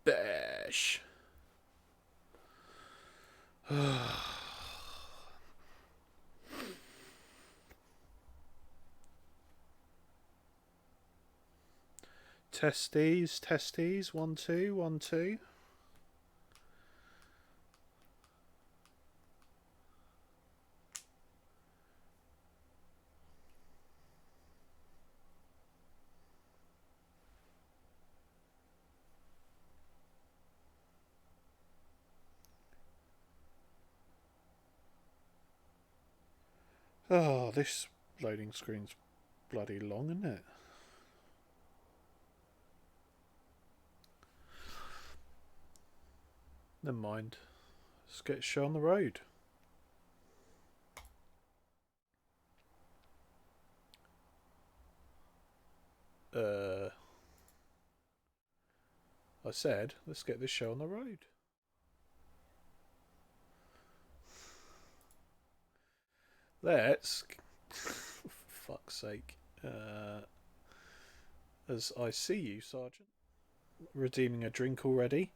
Bash. Testes, testes. 1 2 1 2. Oh, this loading screen's bloody long, isn't it? Never mind. Let's get a show on the road. I said, let's get this show on the road. Let's... fuck's sake. As I see you, Sergeant. Redeeming a drink already.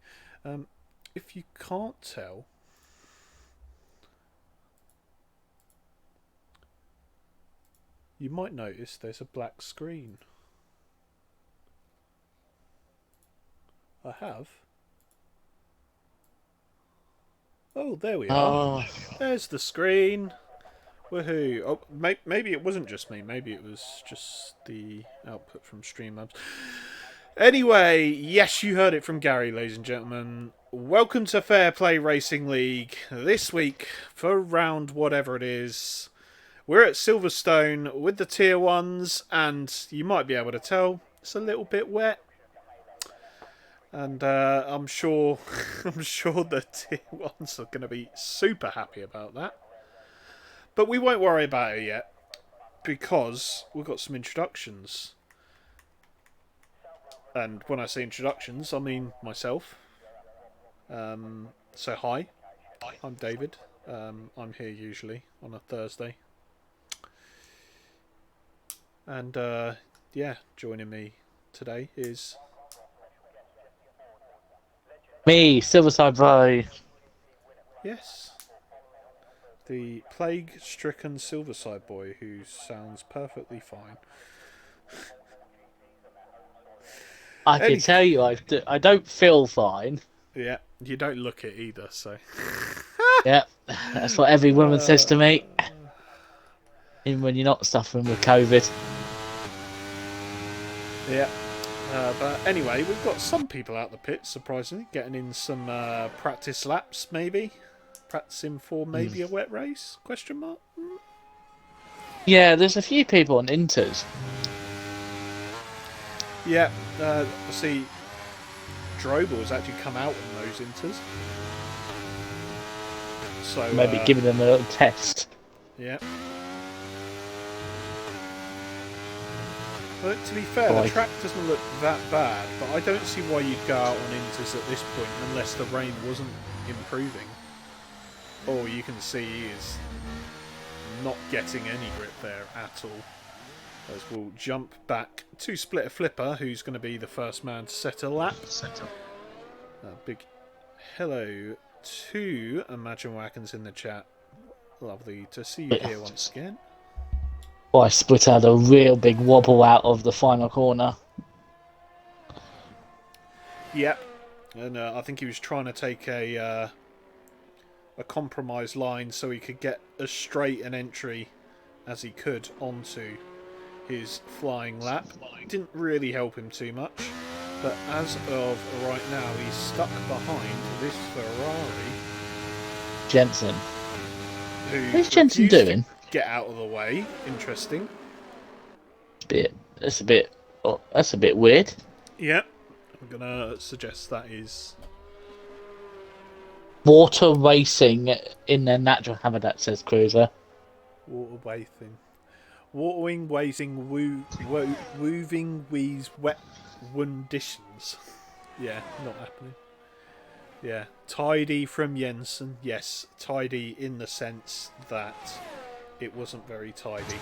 If you can't tell... you might notice there's a black screen. I have. Oh, there we are. There's the screen. Woohoo. Oh, maybe it wasn't just me. Maybe it was just the output from Streamlabs. Anyway, yes, you heard it from Gary, ladies and gentlemen. Welcome to Fair Play Racing League. This week, for round whatever it is, we're at Silverstone with the Tier 1s, and you might be able to tell it's a little bit wet. And I'm sure the Tier 1s are going to be super happy about that. But we won't worry about it yet, because we've got some introductions. And when I say introductions, I mean myself. So hi, I'm David. I'm here usually on a Thursday. And yeah, joining me today is... me, Silverside Boy. yes, the plague-stricken Silverside boy who sounds perfectly fine. I can tell you, I don't feel fine. Yeah, you don't look it either, so... Yeah, that's what every woman says to me. Even when you're not suffering with COVID. Yeah. But anyway, we've got some people out the pits, surprisingly, getting in some practice laps, maybe. Practicing for maybe a wet race? Question mark? Yeah, there's a few people on Inters. Yeah, see, Drobel has actually come out on those Inters. So maybe giving them a little test. Yeah. But to be fair, the track doesn't look that bad, but I don't see why you'd go out on Inters at this point unless the rain wasn't improving. All you can see is not getting any grip there at all. As we'll jump back to Splitter Flipper, who's going to be the first man to set a lap. Big hello to Imagine Wagons in the chat. Lovely to see you here once again. Boy, Split had a real big wobble out of the final corner. Yep, and I think he was trying to take a compromise line so he could get as straight an entry as he could onto his flying lap. Didn't really help him too much, but as of right now, he's stuck behind this Ferrari. Jensen. Who's Jensen doing? Get out of the way. Interesting. That's a bit weird. Yep. I'm gonna suggest that is water racing in their natural habitat, says Cruiser. Water bathing. Watering, wazing, wooving, wheeze, wet conditions. Yeah, not happening. Yeah, tidy from Jensen. Yes, tidy in the sense that it wasn't very tidy.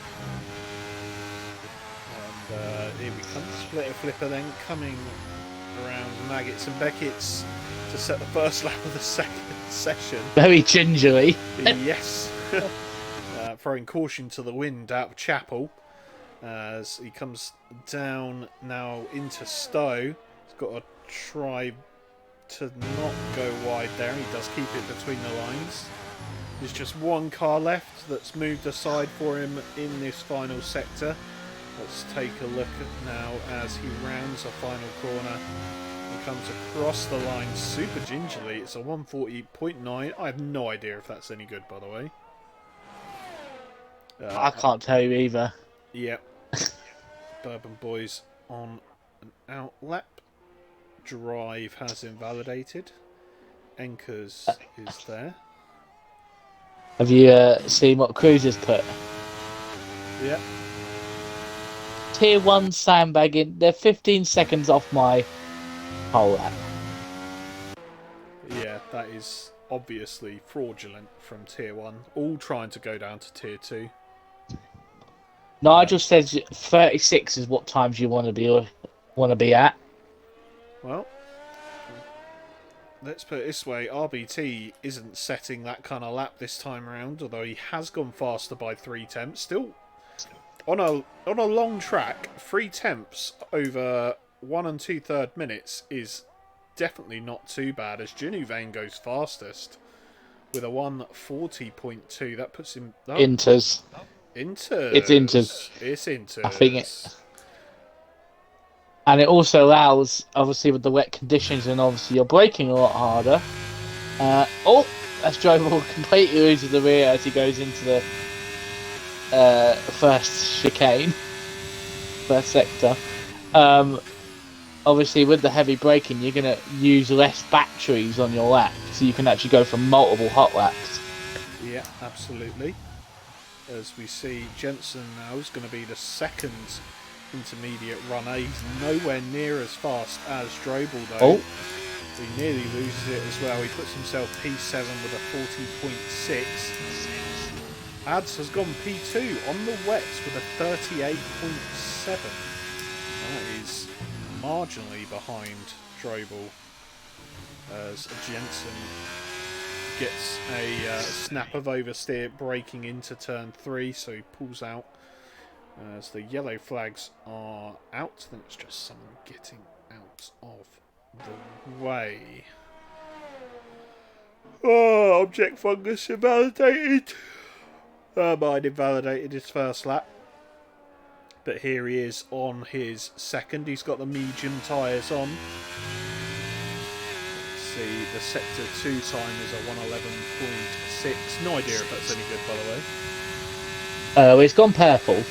And here we come, Splitter Flipper then coming around Maggots and Beckett's to set the first lap of the second session. Very gingerly. Yes. Throwing caution to the wind out of Chapel as he comes down now into Stowe. He's got to try to not go wide there. He does keep it between the lines. There's just one car left that's moved aside for him in this final sector. Let's take a look now as he rounds a final corner. He comes across the line super gingerly. It's a 140.9. I have no idea if that's any good, by the way. I can't tell you either. Yep. Bourbon Boys on an out lap. Drive has invalidated. Enkers is there. Have you seen what Cruz has put? Yep. Tier 1 sandbagging. They're 15 seconds off my whole lap. Yeah, that is obviously fraudulent from Tier 1. All trying to go down to Tier 2. Nigel says 36 is what times you want to be at. Well, let's put it this way. RBT isn't setting that kind of lap this time around, although he has gone faster by 3 tenths. Still, on a long track, 3 tenths over 1 2/3 minutes is definitely not too bad, as Ginuvane goes fastest with a 140.2. That puts him... Oh, Inters. Inters. It's Inters. It's Inters. I think it... And it also allows, obviously, with the wet conditions, and obviously you're braking a lot harder. That's driver will completely lose the rear as he goes into the first chicane, first sector. Obviously, with the heavy braking, you're going to use less batteries on your lap, so you can actually go for multiple hot laps. Yeah, absolutely. As we see, Jensen now is going to be the second intermediate runner. He's nowhere near as fast as Strobel though. He nearly loses it as well. He puts himself P7 with a 40.6. Ads has gone P2 on the wets with a 38.7. That is marginally behind Strobel as Jensen gets a snap of oversteer braking into turn 3, so he pulls out. As the yellow flags are out, then it's just someone getting out of the way. Oh, object fungus invalidated. Mine invalidated his first lap. But here he is on his second. He's got the medium tyres on. Let's see, the sector 2 time is a 111.6. No idea if that's any good, by the way. It's gone purple.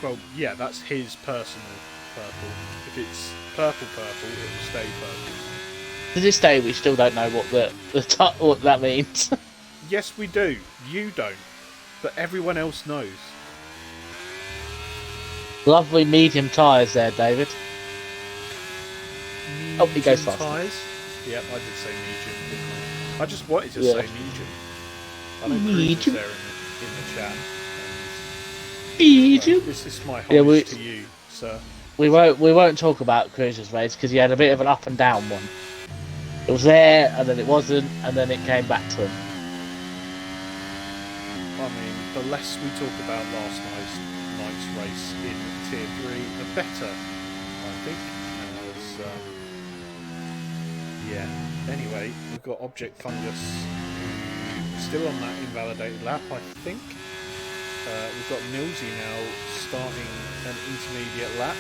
Well, yeah, that's his personal purple. If it's purple, it will stay purple. To this day, we still don't know what what that means. Yes, we do. You don't. But everyone else knows. Lovely medium tyres there, David. Medium he goes faster. Tyres? Yep, I did say medium, didn't I? I just wanted to say medium. I know Cruz is there in the chat. Medium. This is my homage to you, sir. We won't talk about Cruz's race because he had a bit of an up and down one. It was there, and then it wasn't, and then it came back to him. I mean, the less we talk about last night's race in Tier 3, the better, I think. Yeah. Anyway, we've got Object Fungus still on that invalidated lap, I think. We've got Millsy now starting an intermediate lap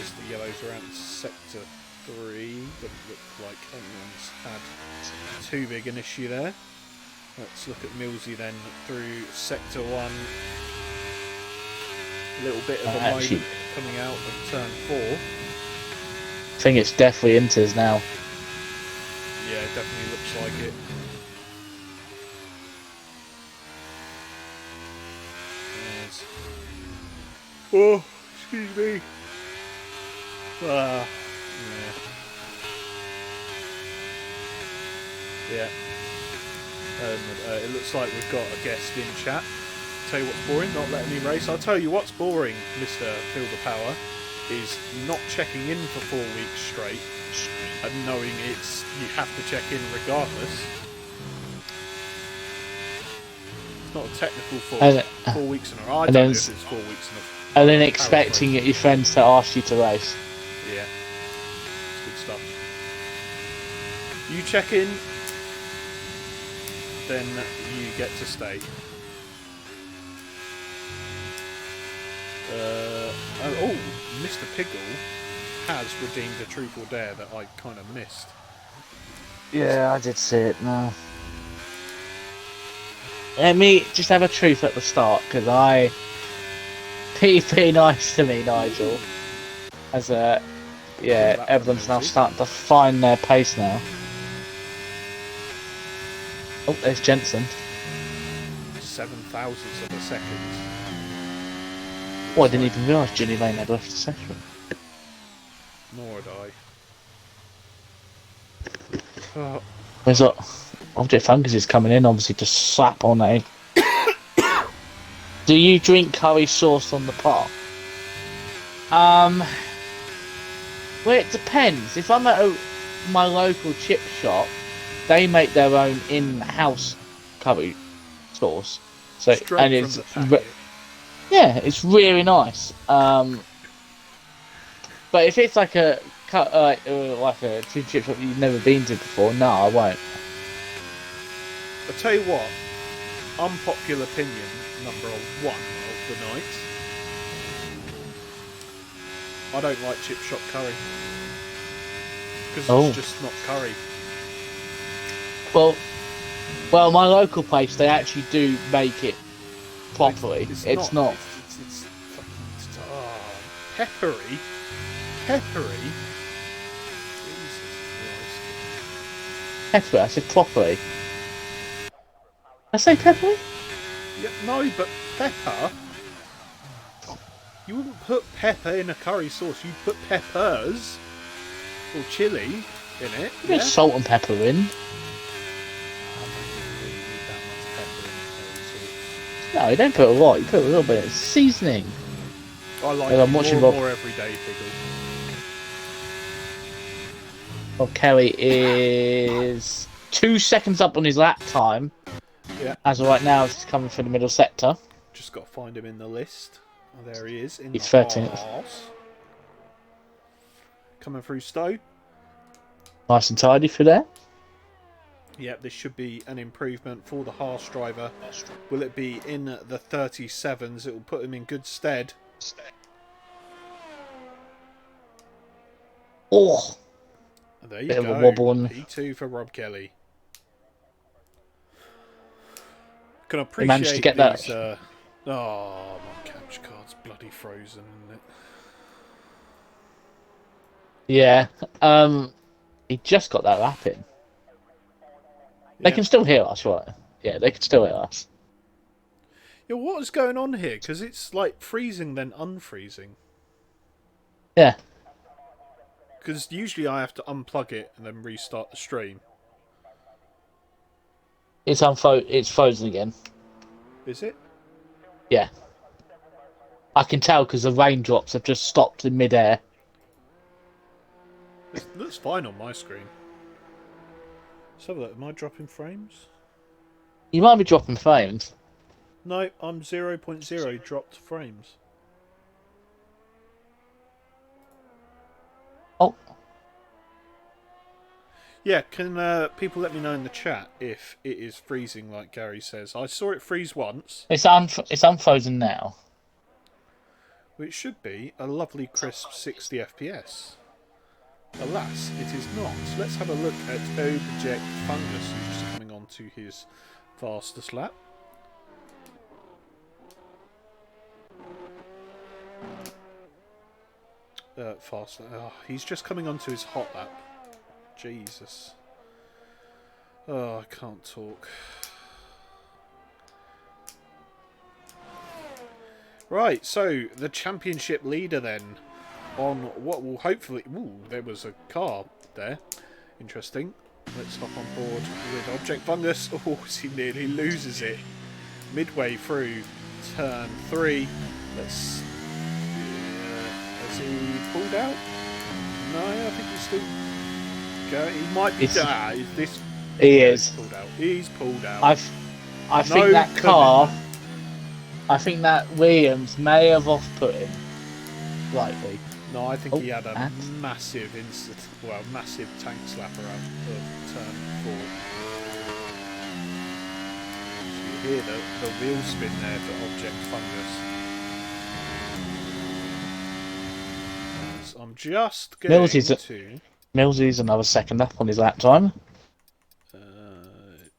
as the yellows are out in sector 3. Doesn't look like anyone's had too big an issue there. Let's look at Millsy then through sector 1. A little bit of a moment coming out of turn 4. I think it's definitely Inters now. Yeah, it definitely looks like it. Oh, excuse me. Yeah. Yeah. It looks like we've got a guest in chat. Tell you what's boring, not letting me race. I'll tell you what's boring, Mr. Feel the Power. is not checking in for 4 weeks straight and knowing you have to check in regardless. It's not a technical fault. And, 4 weeks in a row. I and don't then, know if it's 4 weeks in a row. and then expecting your friends to ask you to race. Yeah. It's good stuff. You check in, then you get to stay. Oh, Mr. Piggle has redeemed a truth or dare that I kind of missed. Yeah, I did see it. No. Let me just have a truth at the start, because be nice to me, Nigel. As everyone's now starting to find their pace now. Oh, there's Jensen. 7 thousandths of a second. Oh, I didn't even realise Ginny Lane had left the session. Nor had I. Oh. Where's that? Object Fungus is coming in, obviously, to slap on a. Do you drink curry sauce on the park? Well, it depends. If I'm at my local chip shop, they make their own in-house curry sauce. So Straight and it's from the packet. yeah, it's really nice. But if it's like a food chip shop you've never been to before, no, I won't. I'll tell you what, unpopular opinion number 1 of the night. I don't like chip shop curry. Because it's just not curry. Well, my local place, they actually do make it properly. It's not. It's peppery. Peppery. Jesus Christ. Pepper, I said properly. I say peppery? Yeah, no, but pepper. You wouldn't put pepper in a curry sauce. You'd put peppers or chili in it. You put salt and pepper in. No, you don't put a lot. You put a little bit of seasoning. I like I'm watching more every day, Piggle. Well, Kelly is 2 seconds up on his lap time. Yeah. As of right now, he's coming from the middle sector. Just got to find him in the list. Oh, there he is. In He's the 13th. horse. Coming through Stowe. Nice and tidy for there. Yep, this should be an improvement for the Haas driver. Will it be in the 37s? It will put him in good stead. Oh! There you Bit go. of a wobble on. P2 for Rob Kelly. Can appreciate He managed to get these, that. Oh, my capture card's bloody frozen, isn't it? Yeah. He just got that lap in. They can still hear us, right? Yeah, they can still hear us. Yeah, what is going on here? Because it's like freezing then unfreezing. Yeah. Because usually I have to unplug it and then restart the stream. It's frozen again. Is it? Yeah. I can tell because the raindrops have just stopped in midair. It looks fine on my screen. Let's have a look. Am I dropping frames? You might be dropping frames. No, I'm 0.0 dropped frames. Oh. Yeah, can people let me know in the chat if it is freezing like Gary says? I saw it freeze once. It's unfrozen now. Which should be a lovely crisp 60 FPS. Alas, it is not. Let's have a look at Object Fungus, who's just coming on to his fastest lap. He's just coming on to his hot lap. Jesus. Oh, I can't talk. Right, so the championship leader then, on what will hopefully... Ooh, there was a car there. Interesting. Let's hop on board with Object Fungus. Oh, he nearly loses it. Midway through turn 3. Let's Has he pulled out? No, I think he's still going. He might be. Is this? He yeah, is. He's pulled out. He's pulled out. I think that car. I think that Williams may have off-put him slightly. No, I think he had a massive massive tank slapper out of turn 4. So you hear the wheel spin there for Object Fungus. So I'm just going to... Millsy's another second up on his lap time.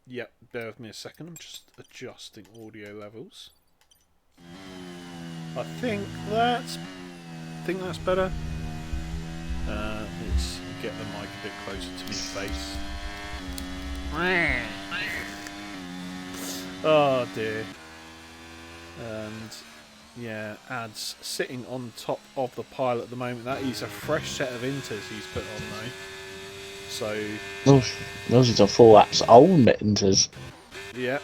Yep, bear with me a second. I'm just adjusting audio levels. I think that's better. Let's get the mic a bit closer to my face. Oh dear. And yeah, Ad's sitting on top of the pile at the moment. That is a fresh set of inters he's put on though. So those are 4 laps old inters. Yeah.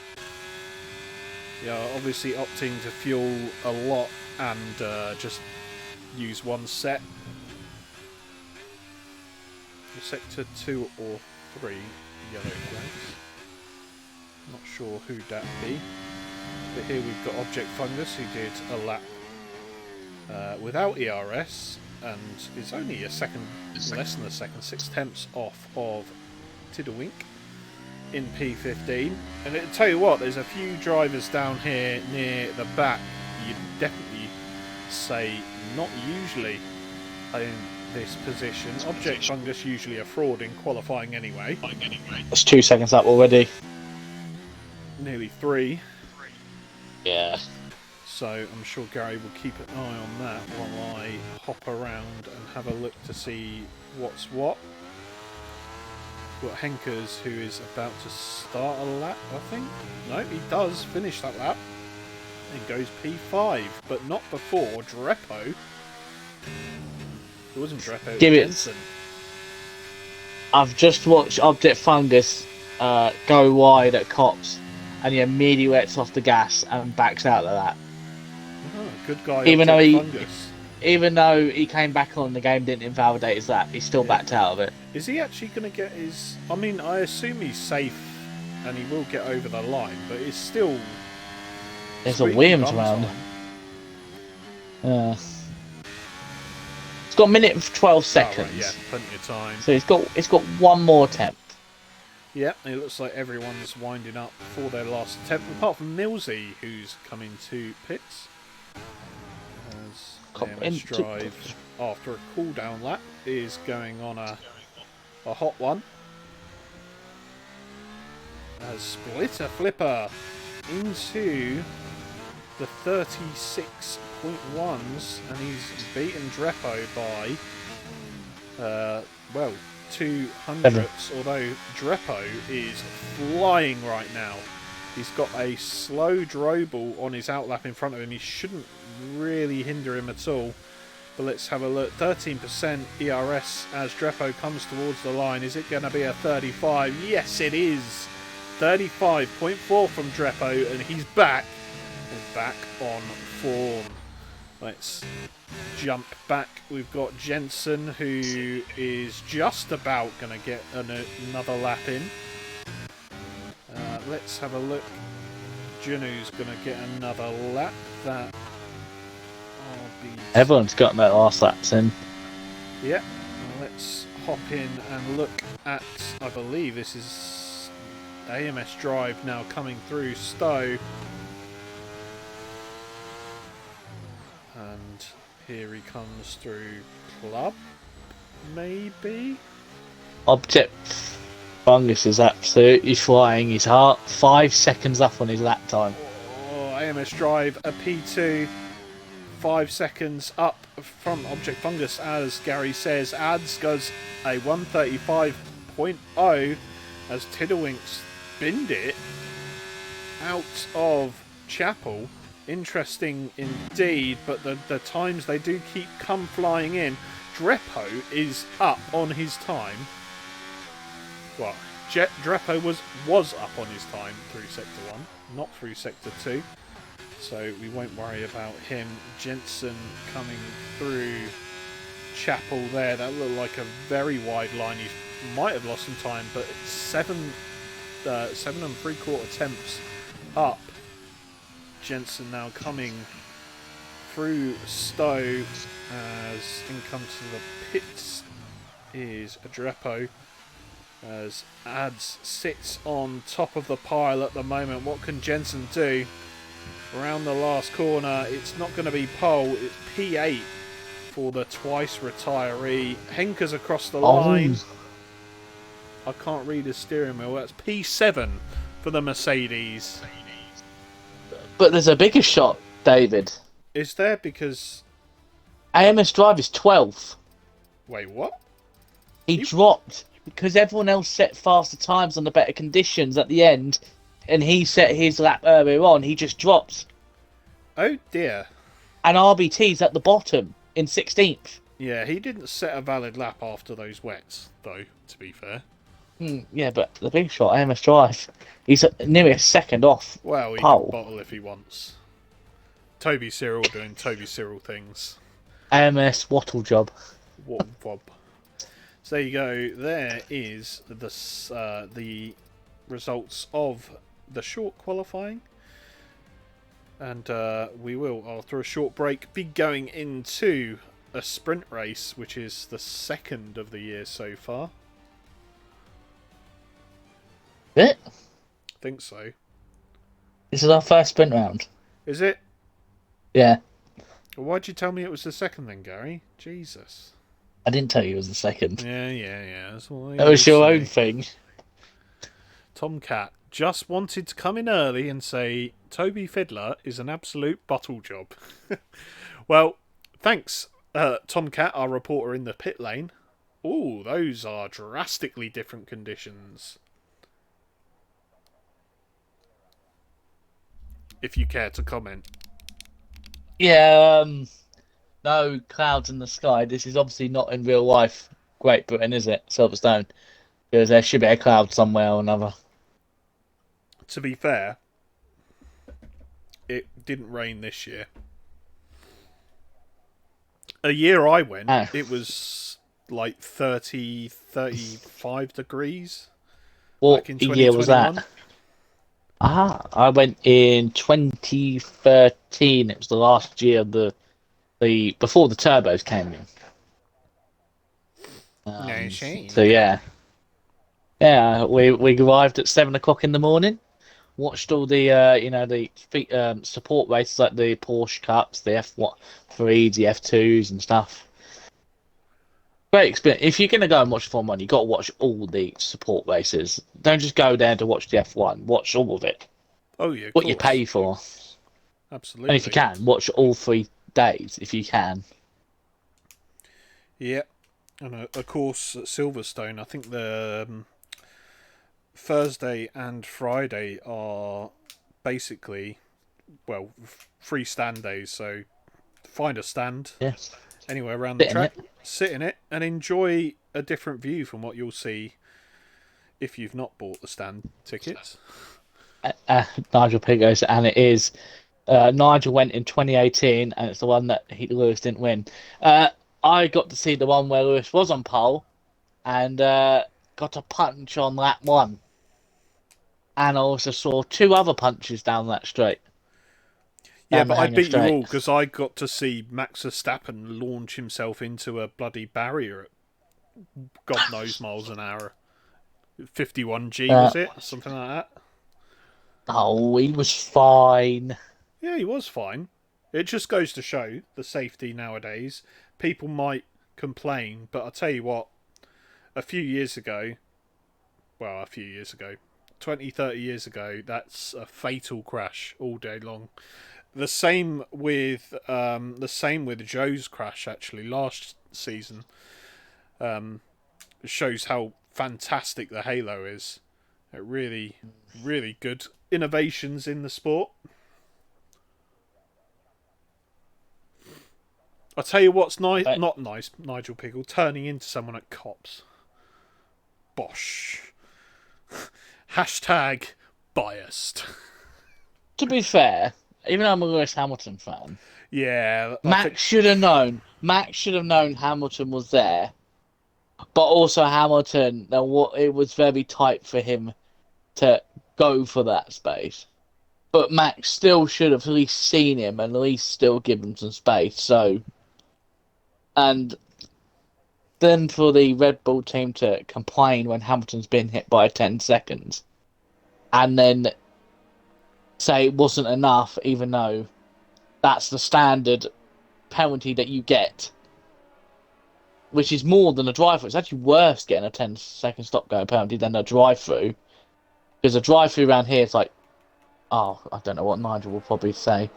Yeah, obviously opting to fuel a lot and just use one set. Sector 2 or 3 yellow flags. Not sure who that'd be. But here we've got Object Fungus who did a lap without ERS and is only less than a second, 6/10 off of Tiddlewink in P15. And it'll tell you what, there's a few drivers down here near the back you'd definitely say not usually in this position. Object Fungus usually a fraud in qualifying anyway. That's 2 seconds up already. Nearly 3. Yeah. So I'm sure Gary will keep an eye on that while I hop around and have a look to see what's what. We've got Henkers who is about to start a lap, I think. No, he does finish that lap and goes P5, but not before Drepo. It wasn't Drepo, it was Jensen. I've just watched Object Fungus go wide at Cops, and he immediately lets off the gas and backs out of that. Oh, good guy. Even though he came back on, the game didn't invalidate his lap. He still backed out of it. Is he actually going to get his? I mean, I assume he's safe and he will get over the line, but it's still. There's a Williams round. Yeah. It's got a minute and 12 seconds. Oh, right, yeah, plenty of time. So it's got one more attempt. Yeah, it looks like everyone's winding up for their last attempt, apart from Millsy, who's coming to pits. As AMS Drive, after a cool-down lap, is going on a hot one. As Splitter Flipper into the 36.1s, and he's beaten Drepo by, 200ths, although Drepo is flying right now. He's got a slow Drobel on his outlap in front of him. He shouldn't really hinder him at all. But let's have a look. 13% ERS as Drepo comes towards the line. Is it going to be a 35? Yes, it is. 35.4 from Drepo, and he's back. He's back on form. Let's jump back. We've got Jensen, who is just about going to get another lap in. Let's have a look. Junu's going to get another lap. Everyone's got their last laps in. Yeah. Let's hop in and look at, I believe this is AMS Drive now coming through Stowe. And here he comes through Club, maybe? Object Fungus is absolutely flying. He's 5 seconds up on his lap time. Oh, AMS Drive, a P2, 5 seconds up from Object Fungus, as Gary says. Ads goes a 135.0 as Tiddlewinks binned it out of Chapel. Interesting indeed, but the times they do come flying in. Drepo is up on his time. Well, Drepo was up on his time through Sector 1, not through Sector 2. So we won't worry about him. Jensen coming through Chapel there. That looked like a very wide line. He might have lost some time, but 7 and 3/4 attempts up. Jensen now coming through Stowe as in comes to the pits is Adrepo as Ads sits on top of the pile at the moment. What can Jensen do? Around the last corner, it's not going to be pole, it's P8 for the twice retiree. Henker's across the line. I can't read his steering wheel. That's P7 for the Mercedes. But there's a bigger shot, David. Is there? Because... AMS Drive is 12th. Wait, what? He dropped because everyone else set faster times on the better conditions at the end, and he set his lap earlier on. He just dropped. Oh dear. And RBT's at the bottom in 16th. Yeah, he didn't set a valid lap after those wets, though, to be fair. Yeah, but the big shot, AMS Drive, he's nearly a second off. Well, he pole. can bottle if he wants. Toby Cyril doing Toby Cyril things. AMS Wattle job. Wob wob. So there you go. There is the results of the short qualifying. And we will, after a short break, be going into a sprint race, which is the second of the year so far. It? Think so. This is our first sprint round. Is it? Yeah. Why'd you tell me it was the second then, Gary? Jesus. I didn't tell you it was the second. Yeah. That's what That was your own thing. Tomcat just wanted to come in early and say Toby Fiddler is an absolute bottle job. Well, thanks, Tomcat, our reporter in the pit lane. Ooh, those are drastically different conditions. If you care to comment. Yeah, no clouds in the sky. This is obviously not in real life Great Britain, is it? Silverstone. Because there should be a cloud somewhere or another. To be fair, it didn't rain this year. A year I went, it was like 30, 35 degrees. What year was that? I went in 2013. It was the last year of the before the turbos came in. So yeah, we arrived at 7 o'clock in the morning. Watched all the the support races like the Porsche Cups, the F3s, the F2s and stuff. Great experience. If you're gonna go and watch Formula 1, you got to watch all the support races. Don't just go there to watch the F1. Watch all of it. Oh yeah, what you pay for. Absolutely. And if you can, watch all 3 days if you can. Yeah, and of course at Silverstone, I think the Thursday and Friday are basically free stand days. So find a stand anywhere around the track, sit in it, and enjoy a different view from what you'll see if you've not bought the stand tickets. Nigel Pitt goes, and it is. Nigel went in 2018, and it's the one that Lewis didn't win. I got to see the one where Lewis was on pole, and got a punch on lap 1. And I also saw 2 other punches down that straight. Yeah, but I beat you all because I got to see Max Verstappen launch himself into a bloody barrier at God knows miles an hour. 51G, was it? Something like that? Oh, he was fine. Yeah, he was fine. It just goes to show the safety nowadays. People might complain, but I'll tell you what, a few years ago, 20, 30 years ago, that's a fatal crash all day long. The same with Joe's crash actually last season. Shows how fantastic the Halo is. It really, really good innovations in the sport. I'll tell you what's not nice, Nigel Pickle, turning into someone at cops. Bosh. Hashtag biased. To be fair, even though I'm a Lewis Hamilton fan, Yeah, I think. Max should have known. Max should have known Hamilton was there, but also Hamilton. Now, what it was very tight for him to go for that space. But Max still should have at least seen him and at least still give him some space. So, and then for the Red Bull team to complain when Hamilton's been hit by 10 seconds and then say it wasn't enough, even though that's the standard penalty that you get, which is more than a drive through. It's actually worse getting a 10-second stop go penalty than a drive through, because a drive through around here is like, oh, I don't know what Nigel will probably say,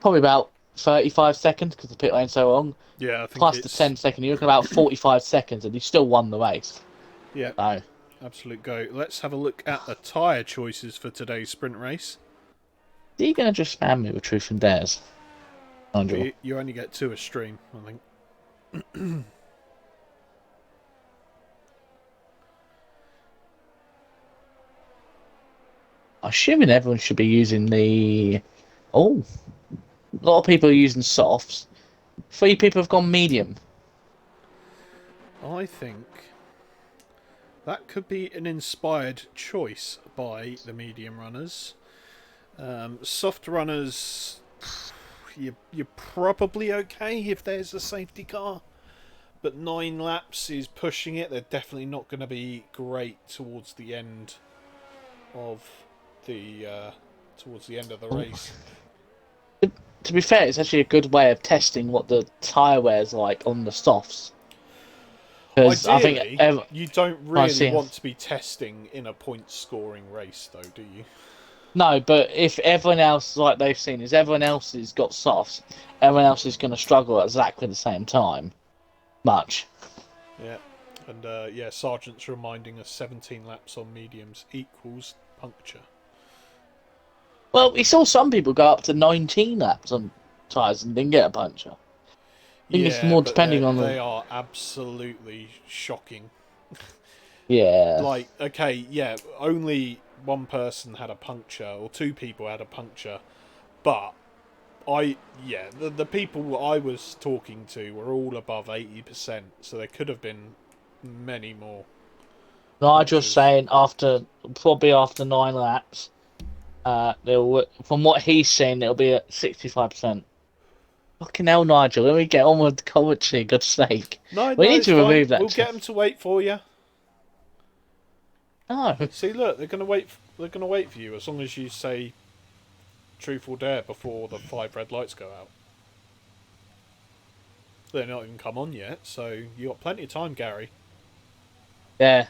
probably about 35 seconds because the pit lane's so long. Yeah, I think Plus it's. the 10-second, you're looking at about 45 seconds, and you still won the race. Yeah, So, absolute go. Let's have a look at the tyre choices for today's sprint race. are you going to just spam me with truth and dares, Nigel? You only get 2 a stream, I think. I'm assuming everyone should be using the. Oh, a lot of people are using softs. 3 people have gone medium. I think that could be an inspired choice by the medium runners. Soft runners, you're probably okay if there's a safety car, but 9 laps is pushing it. They're definitely not going to be great towards the end of the race. To be fair, it's actually a good way of testing what the tyre wear's like on the softs. Because I Ideally, think you don't really want to be testing in a point scoring race, though, do you? no, but if everyone else, like they've seen, is everyone else has got softs, everyone else is going to struggle at exactly the same time. Much. Yeah. And, yeah, Sargent's reminding us 17 laps on mediums equals puncture. Well, we saw some people go up to 19 laps on tyres and didn't get a puncture. I think it's more depending on they the... are absolutely shocking. Yeah. Like, okay, yeah, only one person had a puncture, or 2 people had a puncture, but the people I was talking to were all above 80%, so there could have been many more. Nigel's saying probably after 9 laps, from what he's saying, it'll be at 65%. Fucking hell, Nigel, let me get on with the commentary, God's sake. No, We need it's to fine. remove that. We'll get them to wait for you. No. See, look, they're gonna wait. They're gonna wait for you as long as you say truth or dare before the 5 red lights go out. They're not even come on yet, so you got plenty of time, Gary. Yeah.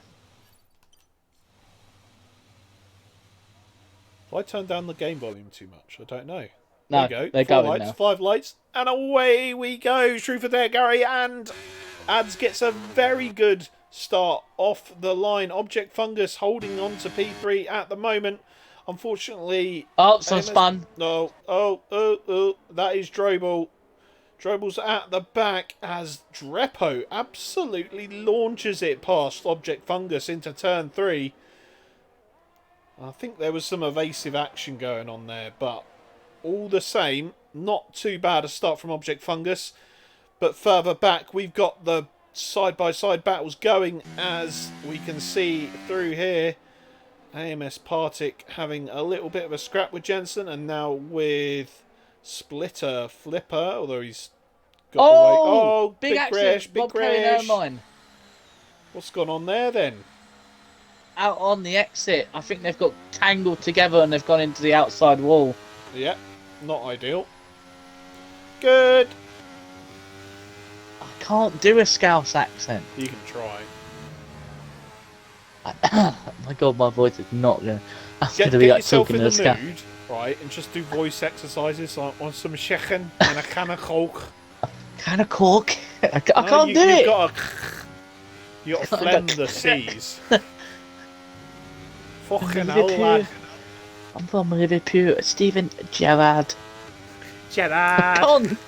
If I turn down the game volume too much, I don't know. No, There you go. they're 4 going lights, now. 5 lights, and away we go. Truth or dare, Gary, and Ads gets a very good start off the line. Object Fungus holding on to P3 at the moment. Unfortunately... Oh, some spun. No. That is Drobel. Drobel's at the back as Drepo absolutely launches it past Object Fungus into turn 3. I think there was some evasive action going on there, but all the same, not too bad a start from Object Fungus. But further back, we've got the side-by-side battles going, as we can see through here. AMS Partick having a little bit of a scrap with Jensen, and now with Splitter Flipper, although he's got away. Oh, big crash, big crash. What's gone on there then? Out on the exit, I think they've got tangled together and they've gone into the outside wall. Yeah, not ideal. Good. I can't do a Scouse accent. You can try. My God, my voice is not going. I'm Get going to be like yourself talking in to a the Scouse. mood, right, and just do voice exercises on some chicken and a can of coke. Can of cork? I can't do you've it. You got to phlegm the C's. Fucking hell, lad. I'm from Liverpool. Stephen Gerrard. Gerard. Con.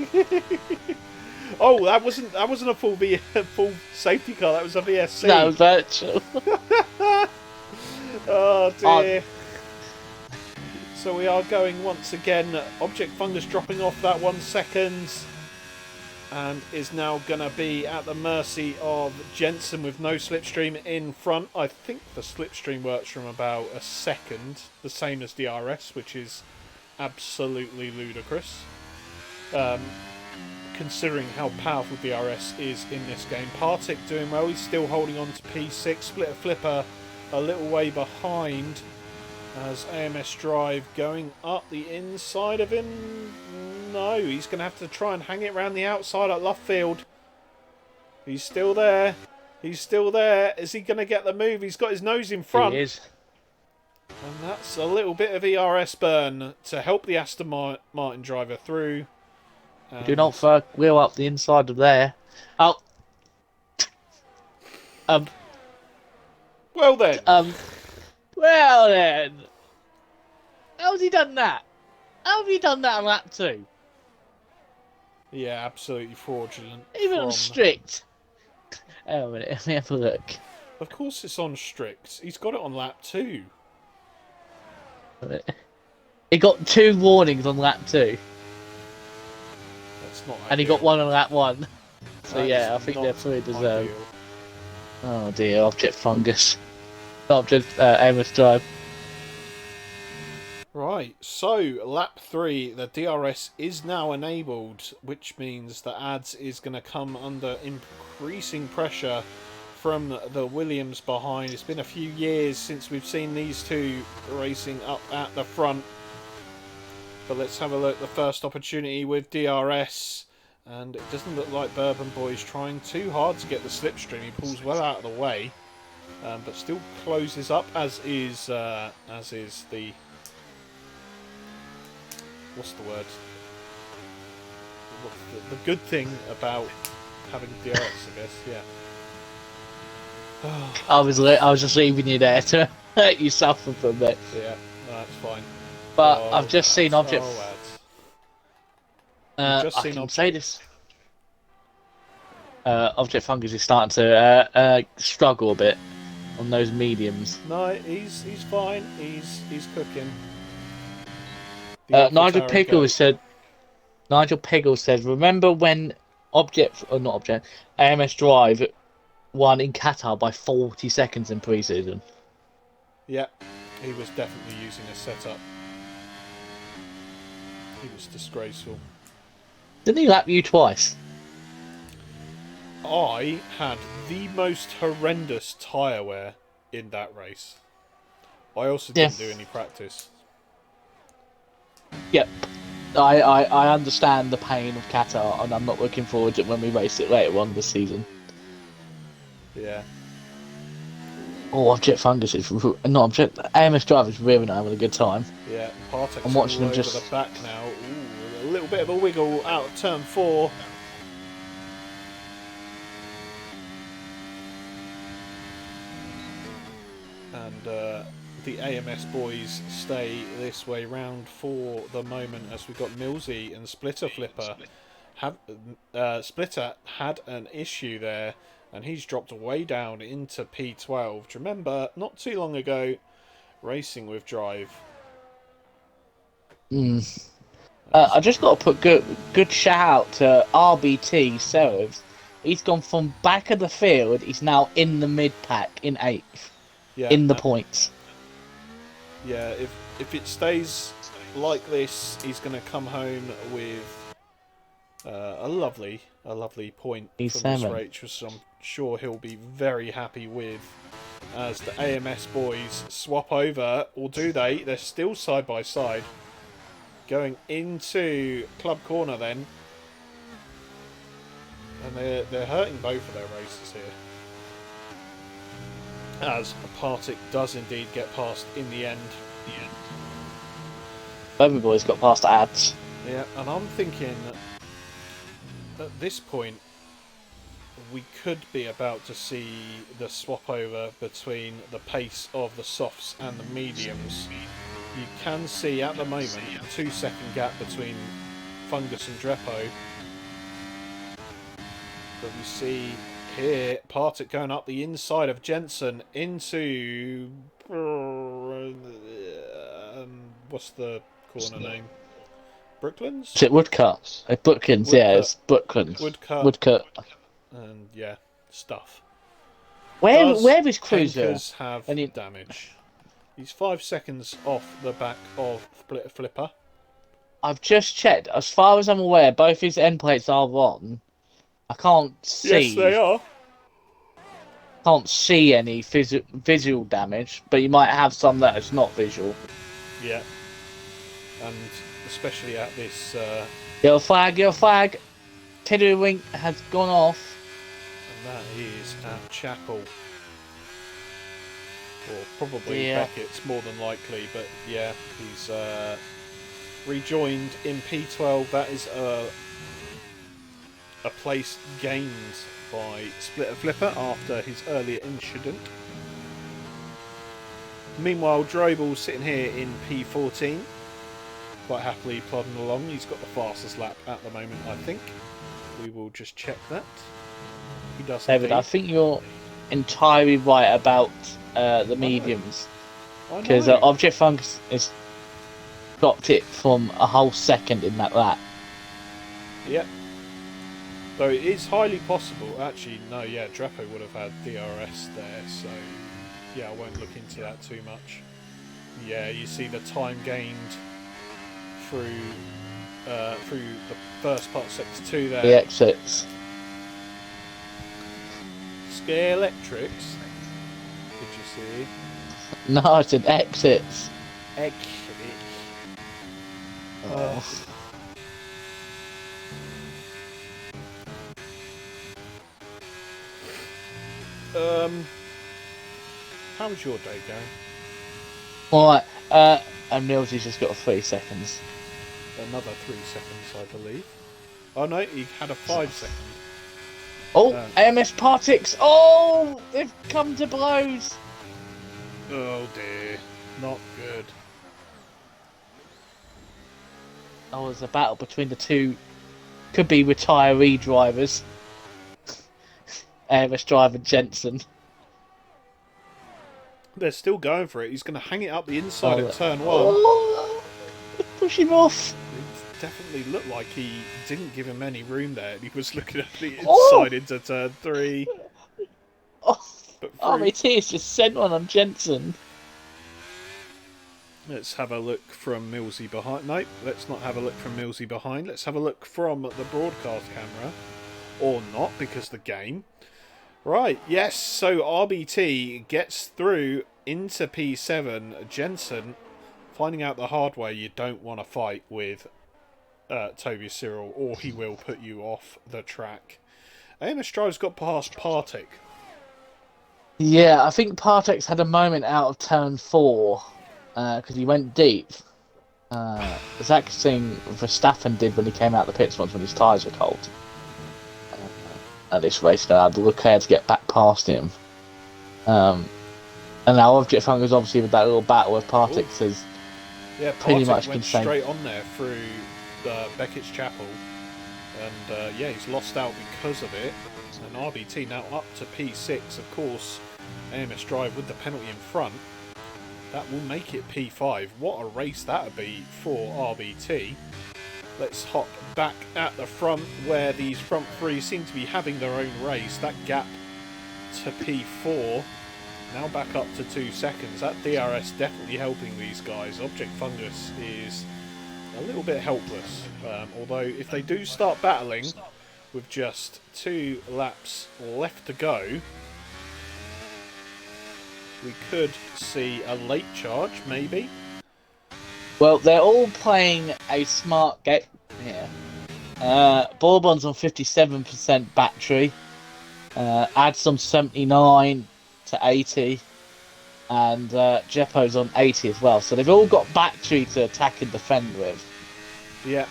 Oh, that wasn't a full safety car. That was a VSC. No, virtual. Oh dear. So we are going once again. Object Fungus dropping off that 1 second. And is now going to be at the mercy of Jensen with no slipstream in front. I think the slipstream works from about a second, the same as DRS, which is absolutely ludicrous. Considering how powerful DRS is in this game. Partick doing well, he's still holding on to P6. Splitter Flipper a little way behind as AMS Drive going up the inside of him. No, he's going to have to try and hang it around the outside at Luffield. He's still there. He's still there. Is he going to get the move? He's got his nose in front. He is. And that's a little bit of ERS burn to help the Aston Martin driver through. Do not wheel up the inside of there. Oh. Well then. Well then. How's he done that? How have you done that on lap 2? Yeah, absolutely fraudulent. Even on strict. Hang on a minute, let me have a look. Of course it's on strict. He's got it on lap 2. He got 2 warnings on lap 2. That's not and he got 1 on lap 1. So that yeah, I think they're fully deserved. Ideal. Oh dear, Object Fungus. Object Aimless Drive. Right, so lap 3, the DRS is now enabled, which means that ADS is going to come under increasing pressure from the Williams behind. It's been a few years since we've seen these two racing up at the front. But let's have a look. The first opportunity with DRS. And it doesn't look like Bourbon Boy's trying too hard to get the slipstream. He pulls well out of the way. But still closes up, as is the... What's the word? The good thing about having DRS, I guess, yeah. I was just leaving you there to let you suffer for a bit. Yeah, no, that's fine. But I've just seen Object... I can say this. Object Fungus is starting to struggle a bit on those mediums. No, he's fine. He's cooking. Nigel Peggle said, remember when AMS Drive won in Qatar by 40 seconds in pre-season? Yeah, he was definitely using a setup. He was disgraceful. Didn't he lap you twice? I had the most horrendous tyre wear in that race. I also didn't do any practice. Yep. I understand the pain of Qatar, and I'm not looking forward to it when we race it later on this season. Yeah. Oh, Object Fungus is not Object. AMS Drive is really not having a good time. Yeah, Partick's I'm watching him over just the back now. Ooh, a little bit of a wiggle out of turn 4. And the AMS boys stay this way round for the moment, as we've got Millsy and Splitter Flipper. Splitter had an issue there, and he's dropped way down into P12. Do you remember, not too long ago, racing with Drive? I just got to put good shout out to RBT Serves. He's gone from back of the field, he's now in the mid pack in 8th. Yeah, in the points. Yeah, if it stays like this, he's going to come home with a lovely point from this race, which I'm sure he'll be very happy with. As the AMS boys swap over, or do they? They're still side by side. Going into Club Corner then. And they're hurting both of their races here. As Partick does indeed get past in the end. Bourbon Boys got past ADS. Yeah, and I'm thinking at this point we could be about to see the swap over between the pace of the softs and the mediums. You can see at the moment a 2-second gap between Fungus and Drepo. But we see here Partick going up the inside of Jensen into what's the corner name? Brooklands? Is it Woodcut? Brooklands, yeah, Woodcut. it's Brooklands. Woodcut. Woodcut. And yeah, stuff. Where is Cruiser? Tankers have Any... damage? He's 5 seconds off the back of Flipper. I've just checked. As far as I'm aware, both his end plates are on. I can't see. Yes, they are. Can't see any visual damage, but you might have some that is not visual. Yeah. And especially at this... Your flag. Tiddlywink has gone off. And that is at Chapel. Or probably Yeah. Beckett's, more than likely. But yeah, he's rejoined in P12. That is a place gained by Splitter Flipper after his earlier incident. Meanwhile, Drobel's sitting here in P14, quite happily plodding along. He's got the fastest lap at the moment, I think. We will just check that. He does. David, I think you're entirely right about the mediums, because Object Fungus has dropped it from a whole second in that lap. Yep. Though it is highly possible. Actually, no, yeah, Drapo would have had DRS there, so yeah, I won't look into that too much. Yeah, you see the time gained through the first part of sector 2 there. The exits. Scare Electrics. Did you see? No, I said exits. Exits. Oh. How's your day going? Alright, and Millsy's just got 3 seconds. Another 3 seconds, I believe. Oh no, he had a 5 second. Oh, AMS Partix! Oh, they've come to blows! Oh dear, not good. Oh, there's a battle between the two, could be retiree drivers. AMS driver Jensen. They're still going for it. He's going to hang it up the inside at turn 1. Oh, push him off. It definitely looked like he didn't give him any room there. He was looking at the inside into turn 3. Oh, RBT has just sent one on Jensen. Let's have a look from Millsy behind. Nope, let's not have a look from Millsy behind. Let's have a look from the broadcast camera. Or not, because the game. Right, yes, so RBT gets through into P7. Jensen, finding out the hard way, you don't want to fight with Toby Cyril, or he will put you off the track. AMS Drive's got past Partick. Yeah, I think Partix had a moment out of turn 4, because he went deep. Exact thing Verstappen did when he came out the pits once when his tyres were cold. At this race, they had to look ahead to get back past him. And now Object Fungus, obviously, with that little battle with Partix, has pretty much went straight on there through Beckett's Chapel. And yeah, he's lost out because of it. And RBT now up to P6. Of course, AMS Drive with the penalty in front. That will make it P5. What a race that would be for RBT. Let's hop back at the front where these front three seem to be having their own race. That gap to P4 now back up to 2 seconds. That DRS definitely helping these guys. Object Fungus is a little bit helpless. Although if they do start battling with just 2 laps left to go, we could see a late charge maybe. Well, they're all playing a smart game here. Bourbon's on 57% battery. Adsom's 79 to 80. And Jeppo's on 80 as well. So they've all got battery to attack and defend with. Yeah.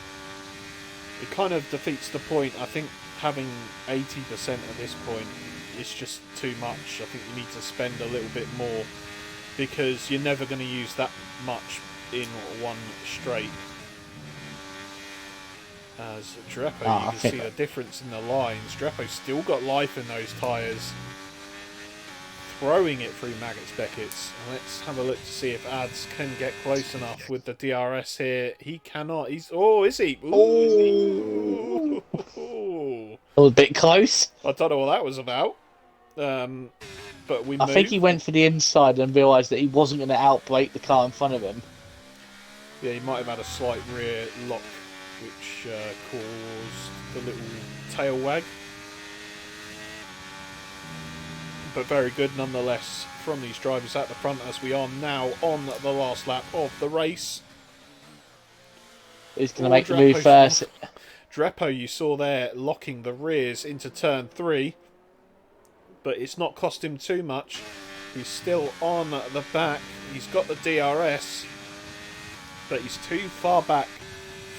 It kind of defeats the point. I think having 80% at this point is just too much. I think you need to spend a little bit more, because you're never going to use that much in one straight. As Dreppo, you can see the difference in the lines. Dreppo's still got life in those tyres throwing it through Maggots Beckett's. Let's have a look to see if Ads can get close enough with the DRS here. He cannot. He's is he? Ooh. A little bit close. I don't know what that was about. But we I think he went for the inside and realised that he wasn't going to outbrake the car in front of him. Yeah, he might have had a slight rear lock, which caused the little tail wag. But very good nonetheless from these drivers at the front as we are now on the last lap of the race. Who's going to make the move first? Drepo, you saw there, locking the rears into turn 3. But it's not cost him too much. He's still on the back. He's got the DRS. But he's too far back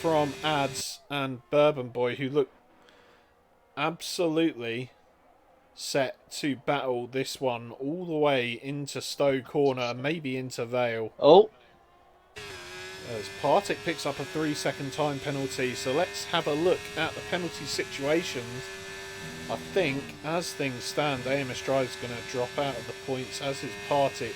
from Ads and Bourbon Boy, who look absolutely set to battle this one all the way into Stowe Corner, maybe into Vale. Oh. As Partick picks up a 3-second time penalty. So let's have a look at the penalty situations. I think, as things stand, AMS Drive's going to drop out of the points, as is Partick.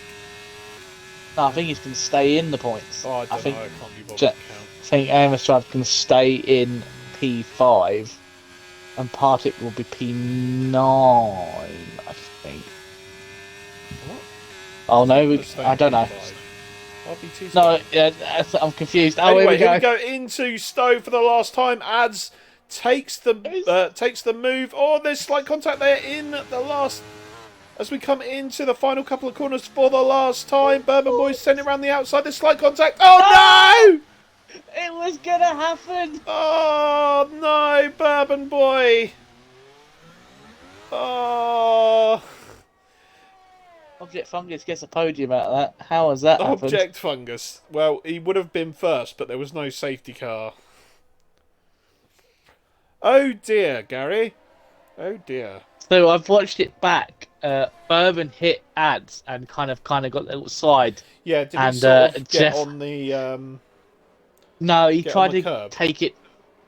No, I think he's going to stay in the points. Oh, I don't know. I can't be bothered to count. I think AMS Drive can stay in P5, and Partick will be P9, I think. What? Oh, no, I don't know. No, I'm confused. Oh, anyway, here we go into Stowe for the last time. Ads takes the move. Oh, there's slight contact there in the last. As we come into the final couple of corners for the last time, Bourbon Boys send it around the outside. There's slight contact. Oh no! It was gonna happen. Oh no, Bourbon Boy. Oh. Object Fungus gets a podium out of that. How has that happened? Object Fungus. Well, he would have been first, but there was no safety car. Oh dear, Gary. Oh dear. So I've watched it back. Bourbon hit Ads and kind of got a little slide. Yeah, did he sort of get on the? No, he tried to take it.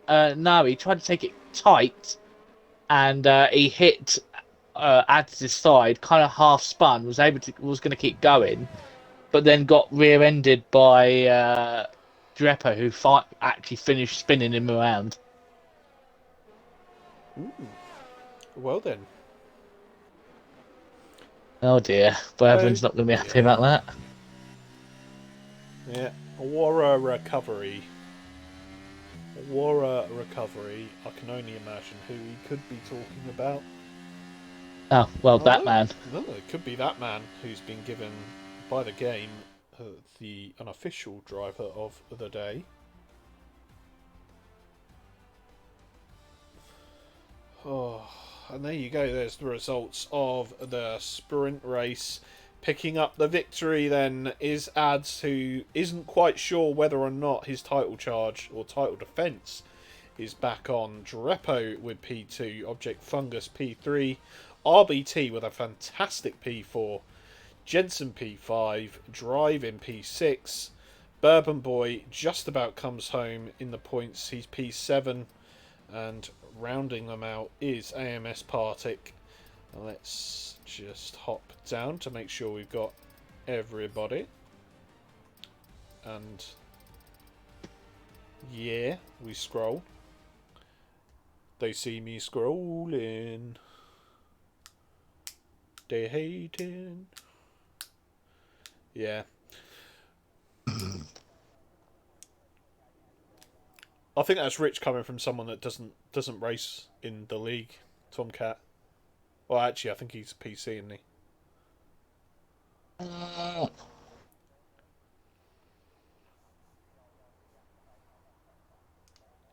No, he tried to take it tight, and he hit Ads' side. Kind of half spun. Was going to keep going, but then got rear-ended by Drepo, who actually finished spinning him around. Ooh. Well then. Oh dear, Bourbon's not going to be happy about that. Yeah, War recovery. War recovery. I can only imagine who he could be talking about. Oh, well, that man. No, it could be that man who's been given by the game the unofficial driver of the day. Oh, and there you go. There's the results of the sprint race. Picking up the victory then is Ads, who isn't quite sure whether or not his title charge or title defence is back on. Drepo with P2, Object Fungus P3, RBT with a fantastic P4, Jensen P5, Drive in P6, Bourbon Boy just about comes home in the points, he's P7, and rounding them out is AMS Partick. Let's just hop down to make sure we've got everybody. And yeah, we scroll. They see me scrolling. They hating. Yeah. I think that's rich coming from someone that doesn't race in the league, Tomcat. Well, actually, I think he's a PC, isn't he? I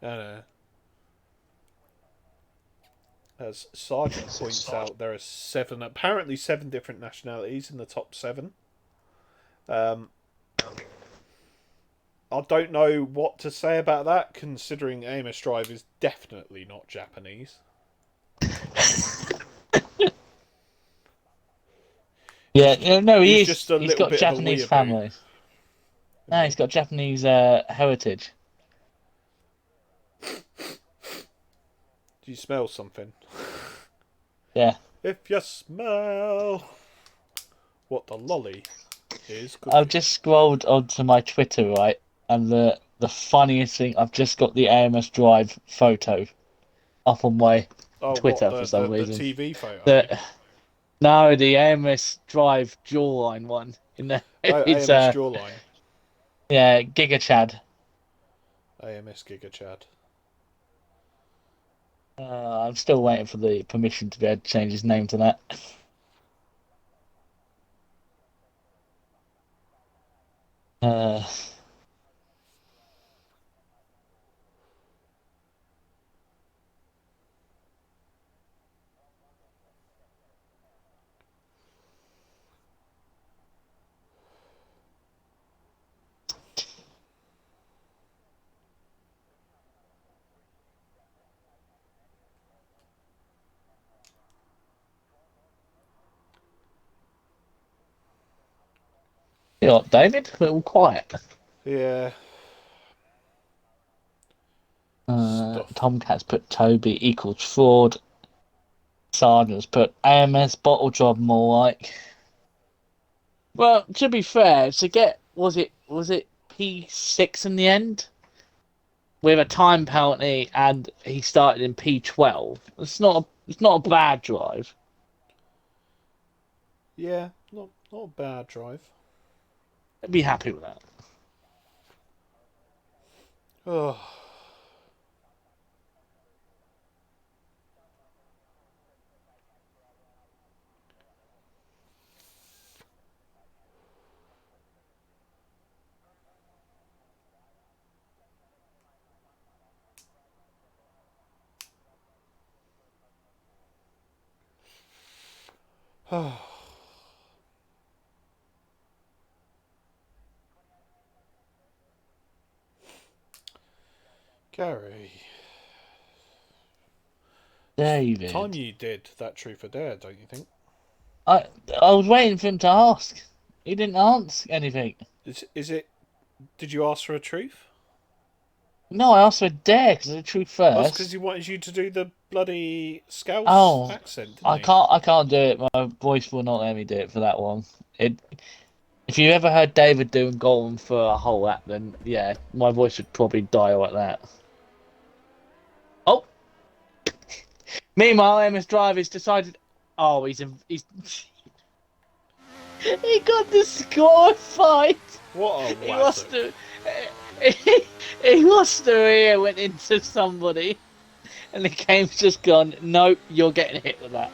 don't know. As Sergeant points out, there are apparently seven different nationalities in the top 7. I don't know what to say about that, considering AMS Drive is definitely not Japanese. Yeah, no, he is. He's got Japanese family. No, he's got Japanese heritage. Do you smell something? Yeah. If you smell What the lolly is I've cooking. just scrolled onto my Twitter, right, and the funniest thing, I've just got the AMS Drive photo up on my Oh, what Twitter the for some the reason. TV photo? The No, the AMS Drive jawline one. In there, Oh, it's AMS Jawline. yeah, Giga Chad. AMS Giga Chad. I'm still waiting for the permission to be able to change his name to that. Uh, you know what, David? A little quiet. Yeah. Stuff. Tomcats put Toby equals fraud. Sergeant's put AMS bottle job more like. Well, to be fair, to get was it P6 in the end with a time penalty, and he started in P12. It's not a bad drive. Yeah, not a bad drive. I'd be happy with that. Oh, Gary. It's time David, you did that truth or dare, don't you think? I I was waiting for him to ask. He didn't answer anything. Is it? Did you ask for a truth? No, I asked for a dare because the truth That's because first. he wanted you to do the bloody Scouse Oh, accent, didn't I he? can't. I can't do it. My voice will not let me do it for that one. It. If you ever heard David doing Golem for a whole app, then yeah, my voice would probably die like that. Oh, meanwhile, MS Drive has decided. Oh, he's he got disqualified. What a He wazzook. must have. He must have here went into somebody, and the game's just gone. Nope, you're getting hit with that.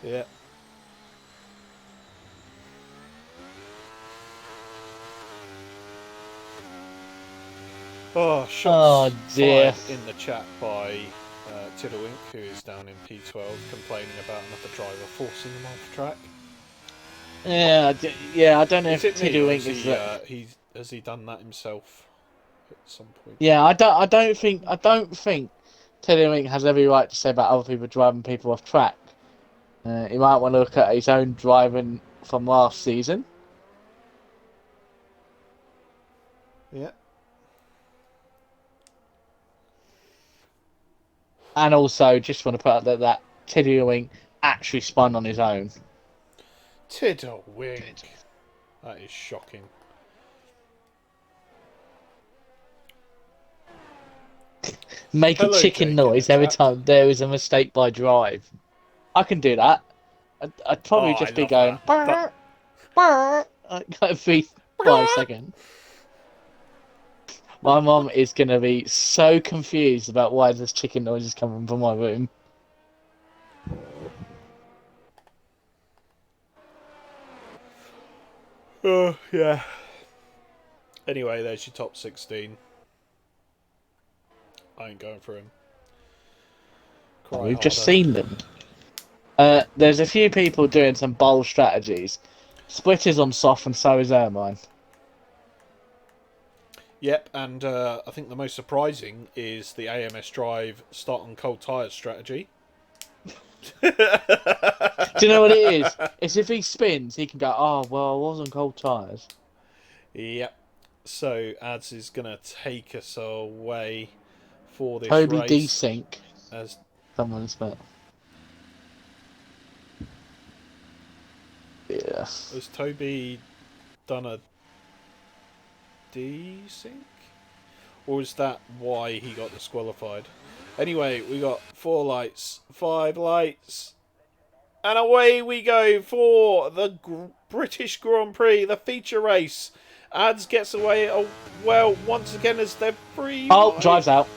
Yeah. Oh, Oh shots dear. fired in the chat by Tiddlewink, who is down in P12, complaining about another driver forcing him off track. Yeah. I don't know Is if it me, or Tiddlywink is is he? that. Has he done that himself at some point? Yeah, I don't think Tiddlywink has every right to say about other people driving people off track. He might want to look at his own driving from last season. Yeah. And also, just want to put out there that Tiddlywink actually spun on his own. Tiddlewink. That is shocking. Make a Hello, chicken Jake, in the noise every chat. time there is a mistake by drive. I can do that. I'd Oh, probably I just be love going that. That. "Brr, brr," like every 5 seconds. My mom is gonna be so confused about why this chicken noise is coming from my room. Oh, yeah. Anyway, there's your top 16. I ain't going for him. Cry We've just harder. seen them. There's a few people doing some bold strategies. Split is on soft, and so is Ermine. Yep, and I think the most surprising is the AMS Drive start on cold tyres strategy. Do you know what it is? It's if he spins, he can go, oh, well, I was on cold tyres. Yep. So Ads is going to take us away for this Toby race desync. as Someone's but yeah. Has Toby done a desync? Or is that why he got disqualified? Anyway, we got 4 lights, 5 lights, and away we go for the British Grand Prix, the feature race. Ads gets away, well, once again as they're free. Oh, drives out.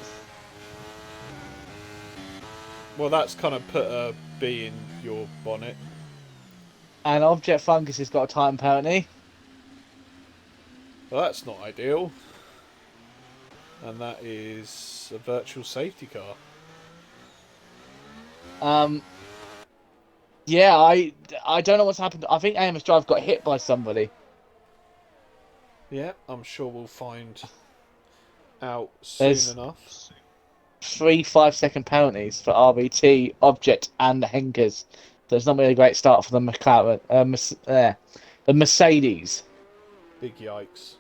Well, that's kind of put a bee in your bonnet. And Object Fungus has got a time penalty. Well, that's not ideal. And that is a virtual safety car. Yeah, I don't know what's happened. I think AMS Drive got hit by somebody. Yeah, I'm sure we'll find out There's soon enough. 3 5-second penalties for RBT, Object, and the Henkers. So it's not really a great start for the McLaren, the Mercedes. Big yikes.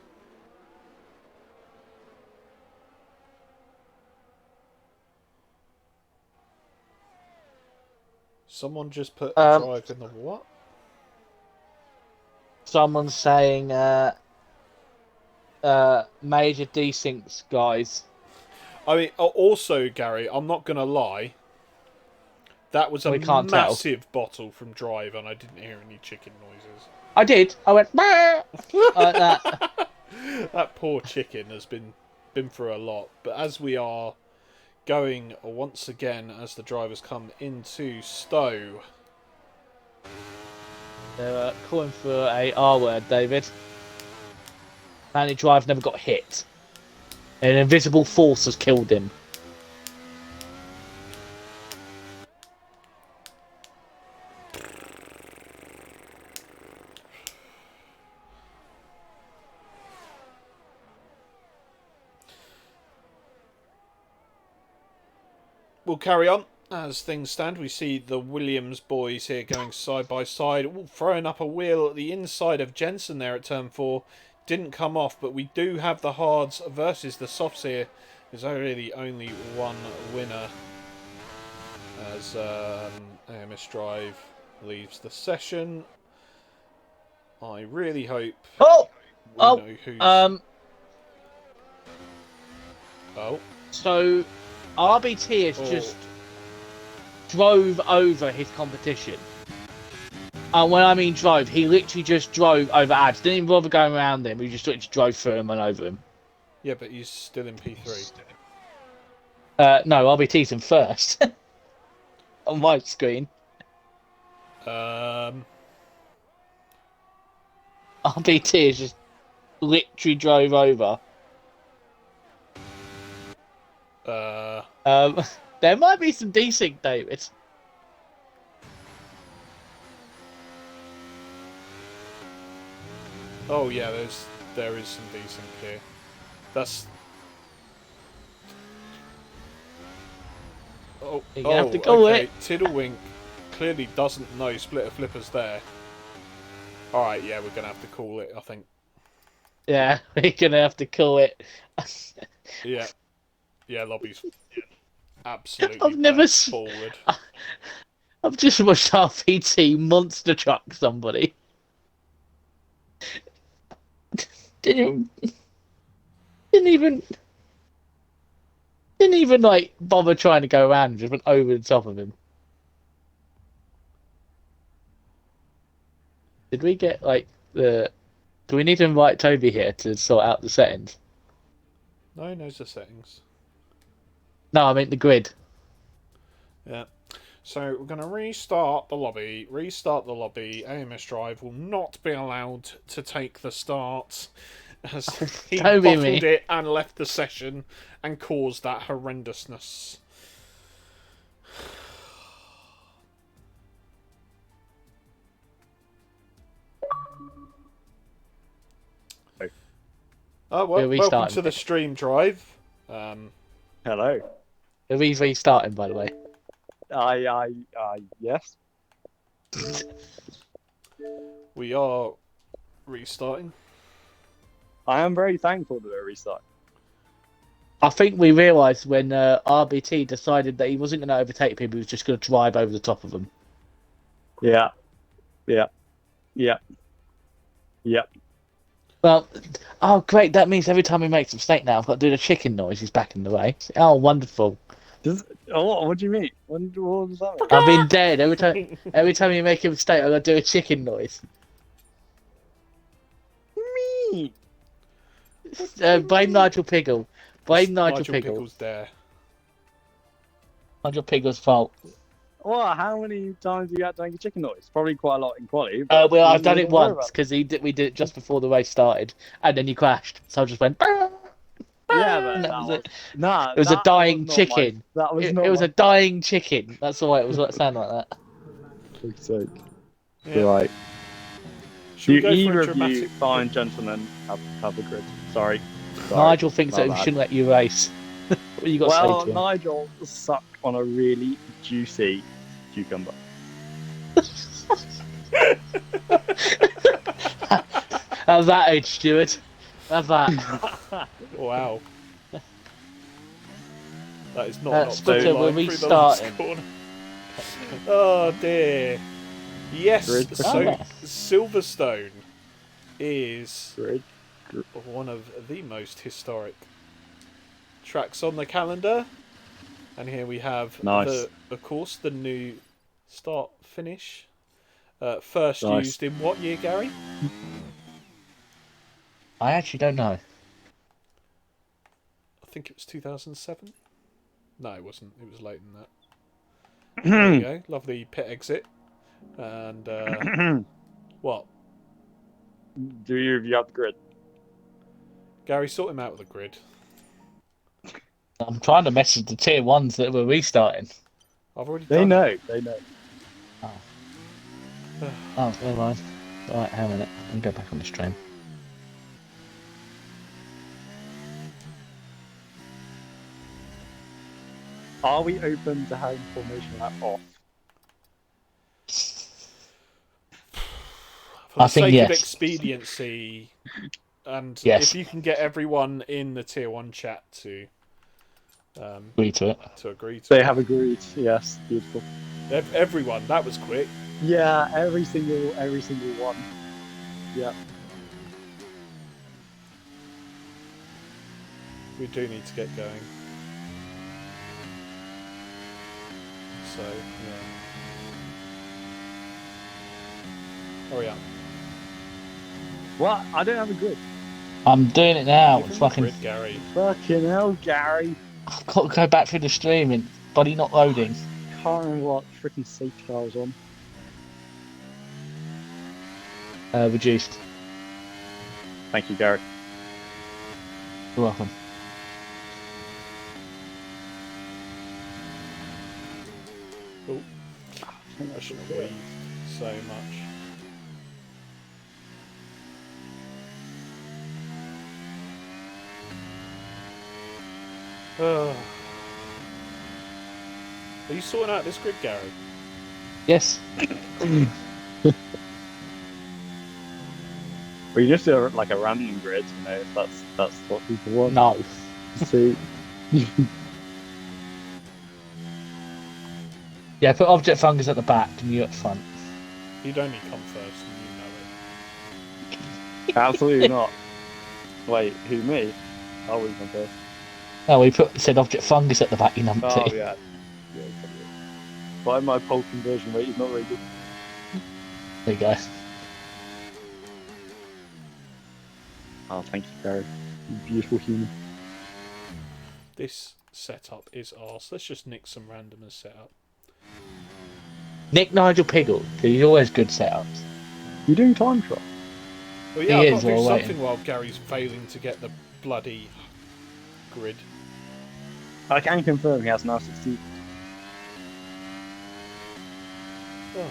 Someone just put a drive in the what? Someone's saying major desyncs, guys. I mean, also, Gary, I'm not going to lie. That was a We can't massive bottle from Drive, and I didn't hear any chicken noises. I did. I went, like that. That poor chicken has been through a lot. But as we are going once again, as the drivers come into Stowe. They're calling for a R word, David. Apparently Drive never got hit. An invisible force has killed him. We'll carry on. As things stand, we see the Williams boys here going side by side. Ooh, throwing up a wheel at the inside of Jensen there at turn 4. Didn't come off, but we do have the hards versus the softs here. There's really only one winner as AMS Drive leaves the session. I really hope we know who's... So RBT has just drove over his competition. And when I mean drove, he literally just drove over Ads. Didn't even bother going around him. He just literally drove through him and over him. Yeah, but he's still in P3. No, RBT's in first. On my screen. RBT RBT just literally drove over. There might be some desync, David. Oh yeah, there is some desync here. That's You have to call okay. it. Tiddlewink clearly doesn't know splitter flippers there. All right, yeah, we're gonna have to call it. I think. Yeah, we're gonna have to call it. Yeah, Lobby's absolutely. I've never forward. I've just watched RPT monster truck somebody. Didn't even like bother trying to go around. Just went over the top of him. Did we get like the? Do we need to invite Toby here to sort out the settings? No, he knows the settings. No, I mean the grid. Yeah. So we're going to restart the lobby. AMS Drive will not be allowed to take the start as he bottled it and left the session and caused that horrendousness. Welcome to the stream, Drive. Hello. Are we restarting, by the way? Yes. We are restarting. I am very thankful that we're restarting. I think we realised when RBT decided that he wasn't going to overtake people, he was just going to drive over the top of them. Yeah. Yep. Yep. Well, oh great! That means every time he makes a mistake now, I've got to do the chicken noise. He's back in the race. Oh, wonderful! What do you mean? What does that mean? I've been dead every time. Every time you make a mistake, I've got to do a chicken noise. Me. Blame Nigel Piggle. Blame Nigel Piggle. Pickles there. Nigel Piggle's fault. Well, how many times have you had to make a chicken noise? Probably quite a lot in quality. But Well, I've we done it don't worry once about because we did it just before the race started, and then you crashed. So I just went. it. Yeah, And but that was it. nah. It was a That was dying not my. chicken. That was It not was my. a dying chicken. That's why it was what it sounded like that. For fuck's sake. Yeah. Right. Should we Do go for either a of you dramatic? fine gentlemen have a grid? Sorry. Nigel thinks my that we bad. shouldn't let you race. What you got to Well, say to him? Nigel sucked on a really juicy cucumber. Have that, Ed Stewart. Have that. Wow. That is not an Splitter, optimal we're line through the last restarting. corner. Oh dear. Yes, Grid. so Oh. Silverstone is Grid. one of the most historic tracks on the calendar. And here we have, Nice. of course, the new start finish. First Nice. used in what year, Gary? I actually don't know. I think it was 2007. No, it wasn't. It was later than that. There we go. Lovely pit exit. And what? Do you have the grid? Gary, sort him out with a grid. I'm trying to message the tier ones that we're restarting. I've already They done know. it. They know. Oh, never mind. Alright, hang on a minute. Let me go back on the stream. Are we open to having formation lap off? For the I think sake yes. of expediency, and Yes. if you can get everyone in the tier 1 chat to Agree to it. agree to They it. have agreed. Yes, beautiful. Everyone, that was quick. Yeah, every single one. Yeah. We do need to get going. So, yeah. Hurry up. What? I don't have a grid. I'm doing it now. Give It's him a fucking. grid, Gary. Fucking hell, Gary. I've got to go back through the stream and body not loading. Can't remember what freaking safety car I was on. Reduced. Thank you, Gary. You're welcome. Oh, I shouldn't have waved so much. Are you sorting out this grid, Gary? Yes. We just do like a random grid, you know, if that's what people want. No. See. Yeah, put object fungus at the back and you at the front. You'd only come first, and you know Absolutely not. Wait, who, me? I was my first. No, we said object fungus at the back, you numpty. Oh, yeah. Yeah, probably. Why my poll conversion rate is not very good. There you go. Oh, thank you, Gary. You beautiful human. it. This setup is arse. Let's just nick some random as setup. Nick Nigel Piggle, 'cause he's always good setups. You doing time trial? Well, yeah, He I've got is to do while something waiting. while Gary's failing to get the bloody grid. I can confirm he has now 60. Oh.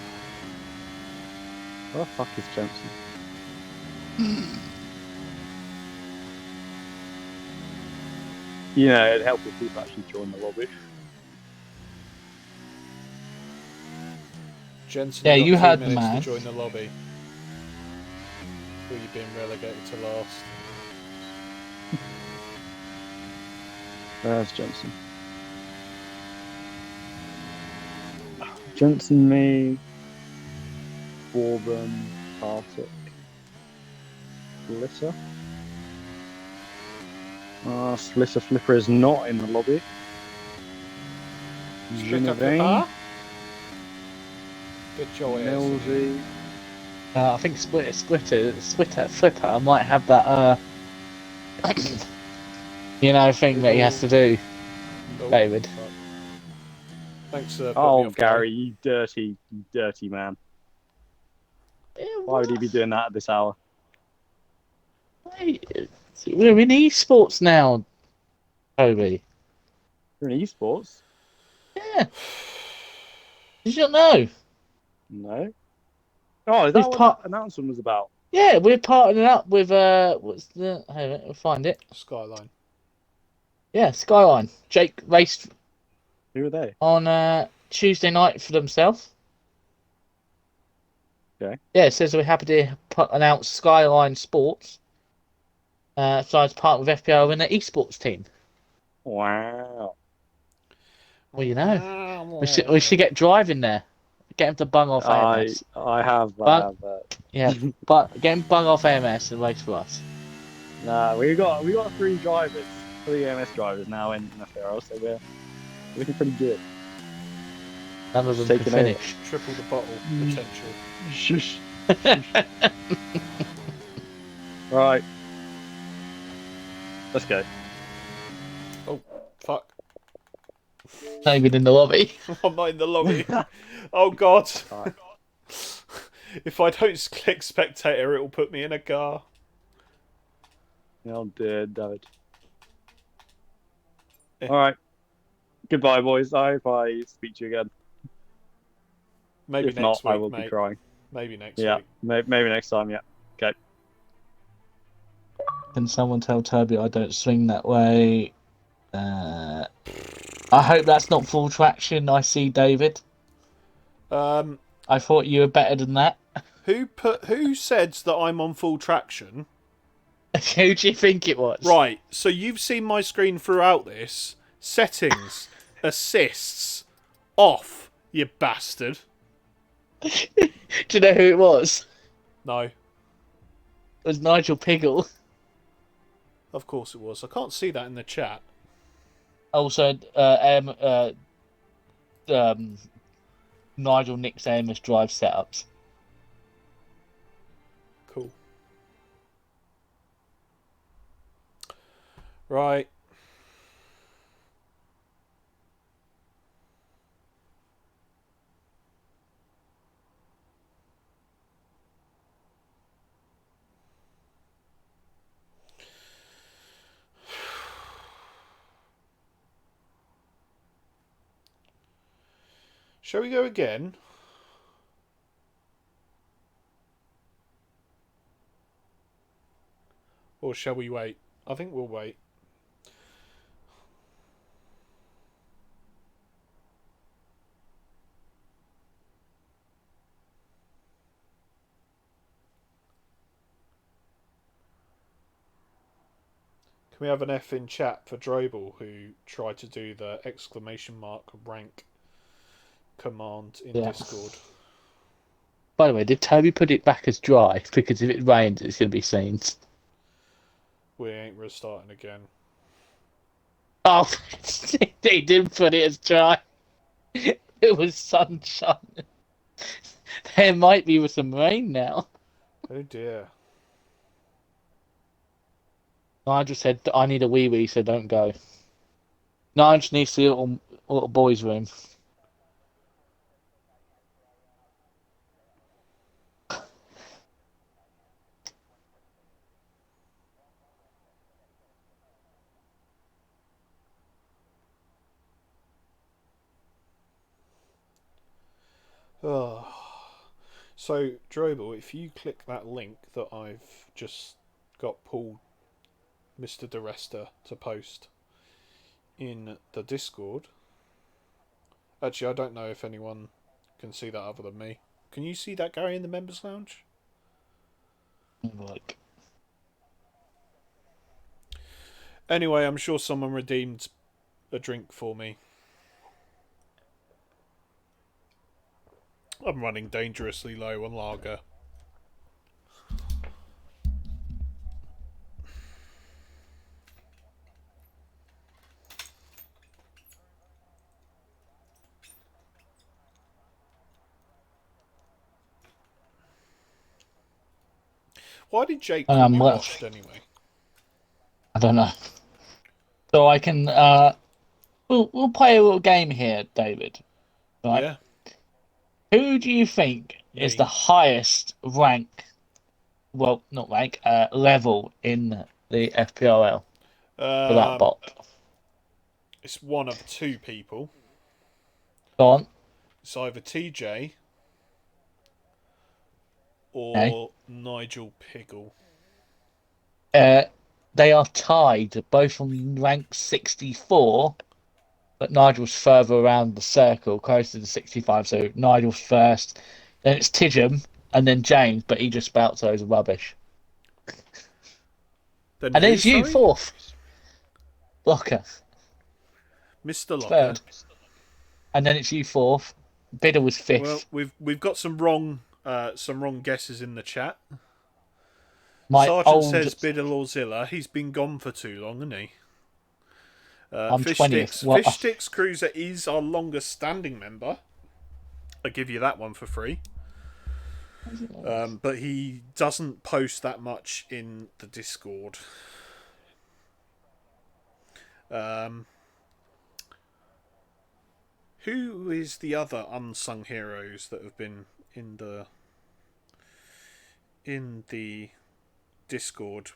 Where the fuck is Jensen? You know, it'd help if people actually join the lobby. Jensen, Yeah, you've you got heard 2 the minutes man. to join the lobby. Or you've been relegated to last. Where's Jensen? Jensen, me, Warburn, Arctic. Splitter. Splitter Flipper is not in the lobby. Genevieve. Get your ass in here. Millsy. I think Flipper might have that thing that he has to do, Oh, David. fuck. Thanks for putting me Oh, off, Gary, you dirty man. Why would he be doing that at this hour? Wait, we're in esports now, Toby. You're in esports? Yeah. Did you not know? No. Oh, is that what that announcement was about? Yeah, we're partnering up with what's the? Hang on, we'll find it. Skyline. Yeah, Skyline. Jake raced Who are they? on Tuesday night for themselves. Okay. Yeah, it says we're happy to announce Skyline Sports. So it's part of FPRL in the esports team. Wow. Well, we should get driving there. Get him to bung off AMS. I have. Yeah, but get him bung off AMS and race for us. Nah, we got 3 drivers, 3 MS drivers now in FPRL, so we're looking pretty good. None of them Taking can finish. Triple the bottle potential. Shush. Right. Let's go. Oh, fuck. Not even in the lobby. I'm not in the lobby. Oh, God. Right. If I don't click spectator, it will put me in a car. Oh dear, David. Eh. All right. Goodbye, boys. I hope I speak to you again. Maybe If next not, I week, will mate. be crying. Maybe next Yeah, week. maybe next time. Yeah. Okay. Can someone tell Toby I don't swing that way? I hope that's not full traction. I see, David. I thought you were better than that. Who said that I'm on full traction? Who do you think it was? Right, so you've seen my screen throughout this. Settings, assists, off, you bastard. Do you know who it was? No, It was Nigel Piggle. of course it was. I can't see that in the chat. Also, Nigel Nick's AMS drive setups. Cool. Right. Shall we go again? Or shall we wait? I think we'll wait. Can we have an F in chat for Drobel, who tried to do the exclamation mark rank command in Discord? By the way, did Toby put it back as dry? Because if it rains, it's going to be scenes. We ain't restarting again. Oh, he didn't put it as dry. It was sunshine. There might be some rain now. Oh dear. Nigel said, I need a wee-wee, so don't go. Nigel needs the little boys' room. Oh. So, Drobel, if you click that link that I've just got Paul, Mr. DeResta, to post in the Discord. Actually, I don't know if anyone can see that other than me. Can you see that, Gary, in the members lounge? Like, Anyway, I'm sure someone redeemed a drink for me. I'm running dangerously low on lager. Why did Jake And call I'm me well, washed anyway? I don't know. So I can we'll play a little game here, David. Right? Yeah, Who do you think is the me. highest rank? Well, not rank, level in the FPRL for that Um, bot. it's one of two people. Go on. It's either TJ Okay. or Nigel Piggle. Uh, they are tied, both on rank 64, but Nigel's further around the circle, closer to 65. So Nigel's first, then it's Tidgham, and then James, but he just spouts loads of rubbish. Then And then who, it's you sorry? fourth, Blocker, Mr. Locker. third, and then it's you fourth. Bidder was Well, fifth. we've got some wrong guesses in the chat. My Sergeant old, says Bidalawzilla. He's been gone for too long, hasn't he? I'm Fish 20th. Sticks. Well, Fish Sticks Cruiser is our longest standing member. I give you that one for free. But he doesn't post that much in the Discord. Who is the other unsung heroes that have been in the Discord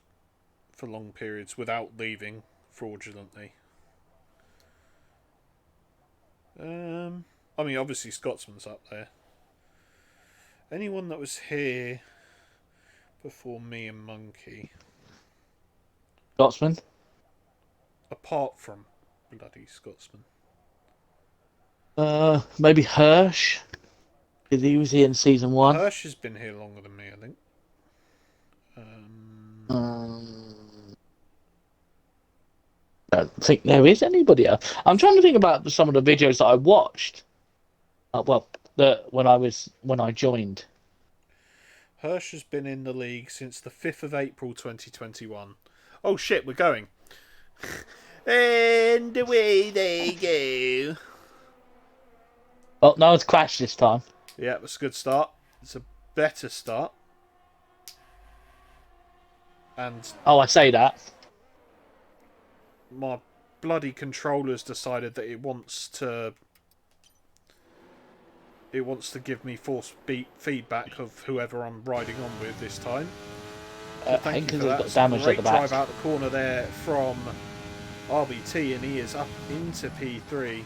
for long periods without leaving fraudulently? I mean, obviously Scotsman's up there. Anyone that was here before me and Monkey, Scotsman. apart from bloody Scotsman. Maybe Hirsch, because he was here in season one. Hirsch has been here longer than me, I think. Um, I don't think there is anybody else. I'm trying to think about some of the videos that I watched. Well, when I joined. Hirsch has been in the league since the 5th of April 2021. Oh shit, we're going. And away they go. Well, no one's crashed this time. Yeah, that's a good start. It's a better start. And Oh, I say that. my bloody controller's decided that it wants to give me force beat feedback of whoever I'm riding on with this time. So thank you for that. Got It's damage a great at the back. drive out the corner there from RBT, and he is up into P3.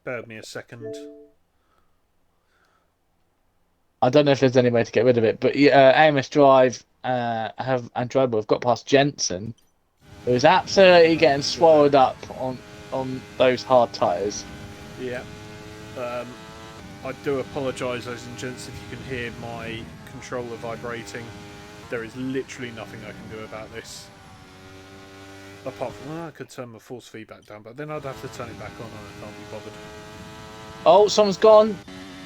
Bear with me a second. I don't know if there's any way to get rid of it, but AMS Drive have Android. We've got past Jensen, who is absolutely getting swallowed up on those hard tyres. Yeah. I do apologise, ladies and gents, if you can hear my controller vibrating. There is literally nothing I can do about this. Apart from, I could turn my force feedback down, but then I'd have to turn it back on and I can't be bothered. Oh, someone's gone.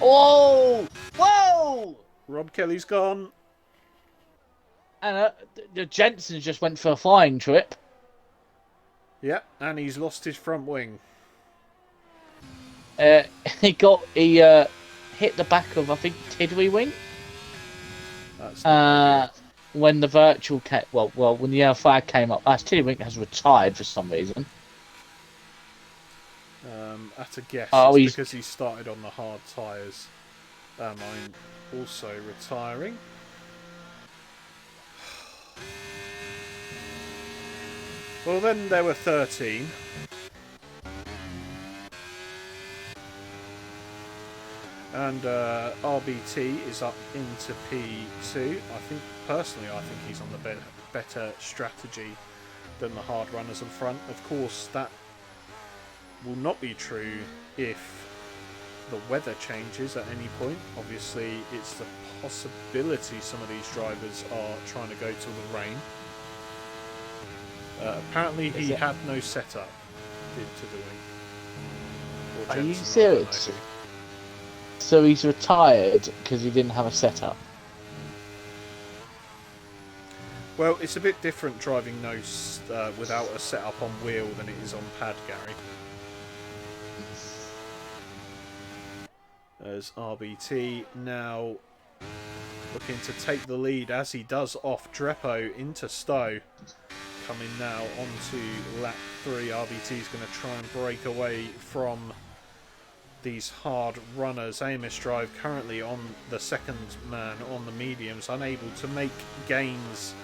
Oh, whoa! Rob Kelly's gone. And the Jensen just went for a flying trip. Yep, and he's lost his front wing. He hit the back of, I think, Tidwy wing. That's not When the virtual when the yellow flag came up, Tidwy wing has retired for some reason. At a guess, He's because he started on the hard tyres. I'm also retiring. Well, then there were 13. And RBT is up into P2. Personally, I think he's on the better strategy than the hard runners in front. Of course, that will not be true if the weather changes at any point. Obviously, it's the possibility some of these drivers are trying to go till the rain. Apparently, he had no setup into the wing. Are you serious? So he's retired because he didn't have a setup. Well, it's a bit different driving without a setup on wheel than it is on pad, Gary. as RBT now looking to take the lead as he does off Drepo into Stowe. Coming now onto lap 3, RBT is going to try and break away from these hard runners. Amos Drive currently on the second man on the mediums, unable to make gains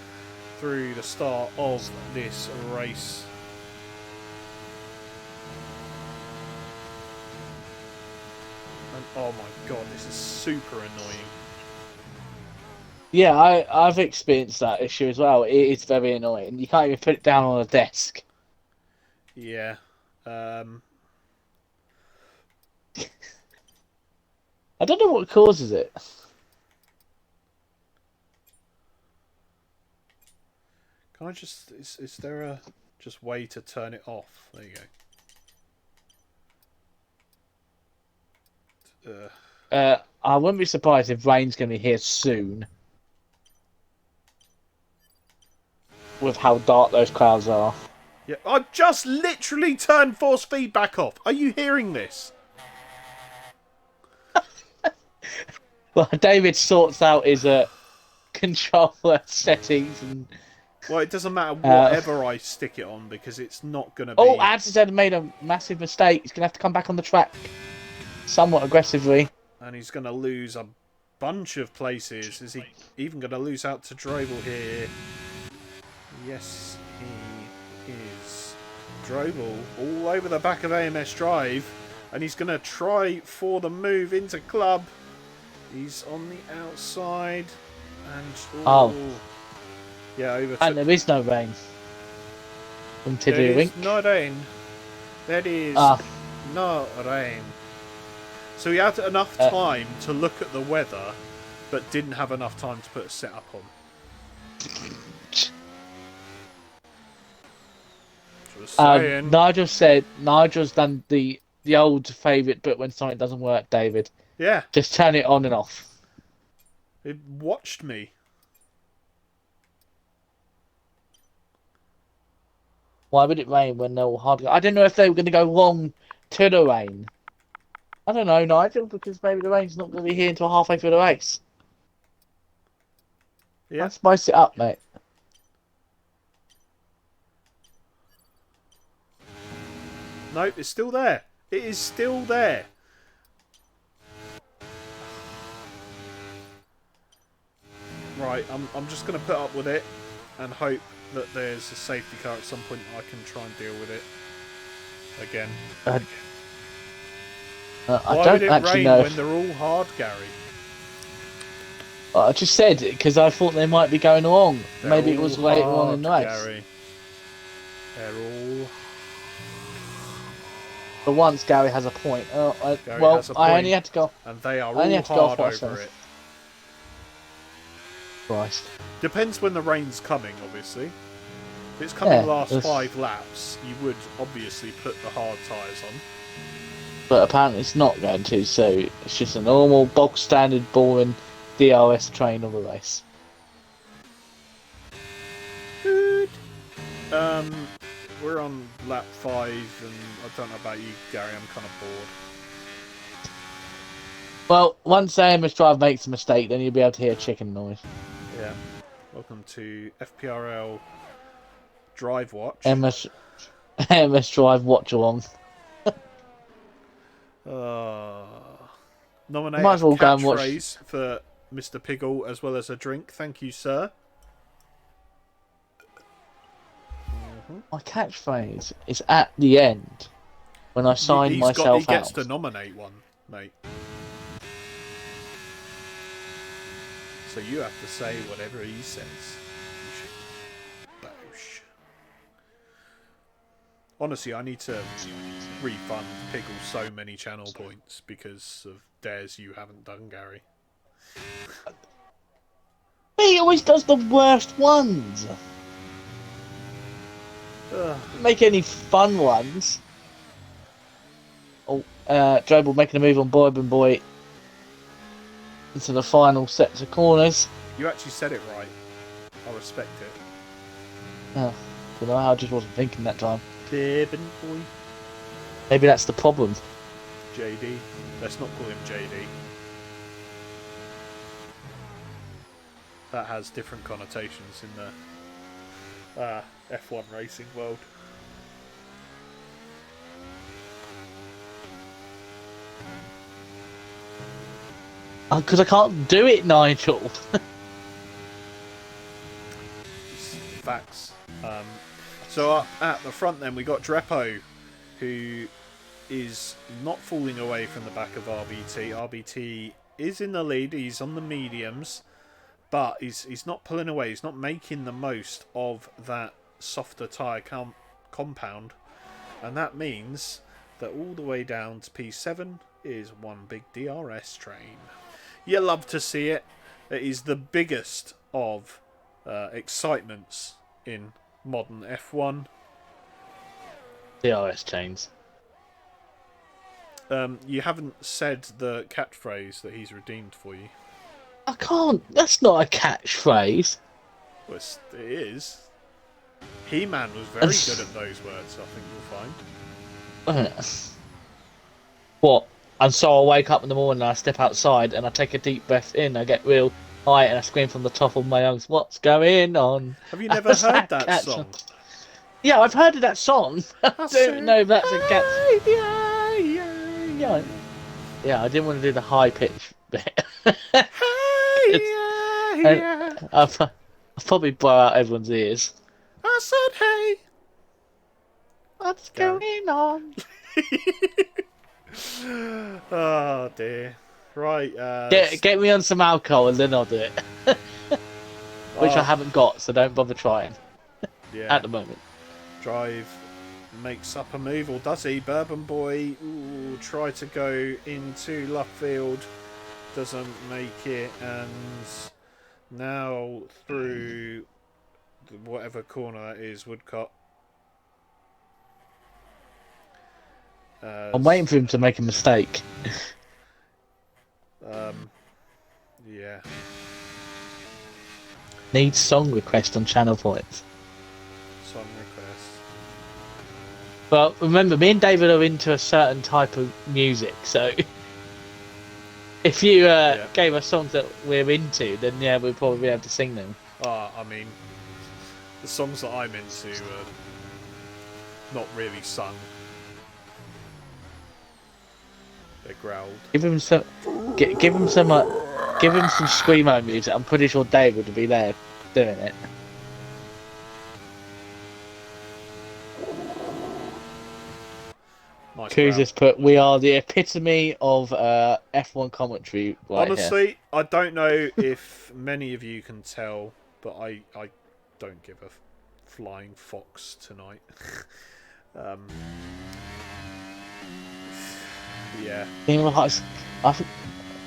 through the start of this race. And oh my god, this is super annoying. Yeah, I've experienced that issue as well. It is very annoying. You can't even put it down on a desk. Yeah. I don't know what causes it. Can I just... Is there a just way to turn it off? There you go. I wouldn't be surprised if rain's going to be here soon. With how dark those clouds are. Yeah, I've just literally turned force feedback off. Are you hearing this? Well, David sorts out his controller settings and... Well, it doesn't matter whatever I stick it on because it's not going to be... Oh, Adson made a massive mistake. He's going to have to come back on the track somewhat aggressively. And he's going to lose a bunch of places. Is he even going to lose out to Drobel here? Yes, he is. Drobel all over the back of AMS Drive. And he's going to try for the move into club. He's on the outside. And... Yeah, over And there is no rain. There is no rain. There is no rain. So he had enough time to look at the weather, but didn't have enough time to put a setup on. Just saying. Nigel's done the old favourite bit when something doesn't work, David. Yeah. Just turn it on and off. It watched me. Why would it rain when they're all hard? I didn't know if they were going to go wrong to the rain. I don't know, Nigel, because maybe the rain's not going to be here until halfway through the race. Yeah. Let's spice it up, mate. No, it's still there. It is still there. Right, I'm just going to put up with it and hope that there's a safety car at some point I can try and deal with it again. I Why don't would it actually rain know. when they're all hard, Gary? I just said it because I thought they might be going wrong. They're Maybe it all was later on in the race. Gary. They're all... But once Gary has a point. Gary Well, has a I point, only had to go. and they are I only all had to go off hard what I over said. it. Christ. Depends when the rain's coming, obviously. If it's coming last it's- 5 laps, you would obviously put the hard tyres on. But apparently it's not going to, so it's just a normal, bog standard, boring DRS train of a race. Good. We're on lap 5, and I don't know about you, Gary, I'm kind of bored. Well, once AMS Drive makes a mistake, then you'll be able to hear chicken noise. Yeah. Welcome to FPRL Drive Watch. AMS Drive watch along. Nominate Might as well a go and watch. catchphrase for Mr. Piggle as well as a drink. Thank you, sir. My catchphrase is at the end when I sign myself He gets out. to nominate one, mate. So you have to say whatever he says. Bosh. Honestly, I need to refund Piggle so many channel points because of dares you haven't done, Gary. He always does the worst ones. Make any fun ones. Oh, Drobel making a move on Boyben Boy into the final sets of corners. You actually said it right. I respect it. Oh, don't know, I just wasn't thinking that time. Boyben Boy. Maybe that's the problem. JD. Let's not call him JD. That has different connotations in the F1 racing world. Because I can't do it, Nigel. Facts. So up at the front then we got Drepo, who is not falling away from the back of RBT. RBT is in the lead, he's on the mediums, but he's not pulling away, he's not making the most of that softer tyre compound, and that means that all the way down to P7 is one big DRS train. You love to see it. It is the biggest of excitements in modern F1. DRS chains. You haven't said the catchphrase that he's redeemed for you. I can't. That's not a catchphrase. Well, it is. He-Man was very good at those words, I think you'll find. What? And so I wake up in the morning and I step outside and I take a deep breath in, I get real high and I scream from the top of my lungs, "What's going on?" Have you never heard that song? Yeah, I've heard of that song. I don't know if that's a catch. Yeah, I didn't want to do the high pitch bit. I'll probably blow out everyone's ears. I said, hey. What's going on? Oh dear. Right. Get me on some alcohol and then I'll do it. Which I haven't got, so don't bother trying. Yeah. At the moment. Drive makes up a move, or does he? Bourbon Boy try to go into left field, doesn't make it, and now through whatever corner that is, Woodcock. I'm waiting for him to make a mistake. Yeah. Needs song request on channel points. Song request. Well, remember, me and David are into a certain type of music, so if you gave us songs that we're into, then yeah, we'd probably be able to sing them. I mean, the songs that I'm into are not really sung. They're growled. Give him some screamo music. I'm pretty sure David would be there doing it. Nice. Kuzis put, "We are the epitome of F1 commentary." Right. Honestly, here. I don't know if many of you can tell, but I don't give a flying fox tonight. Yeah.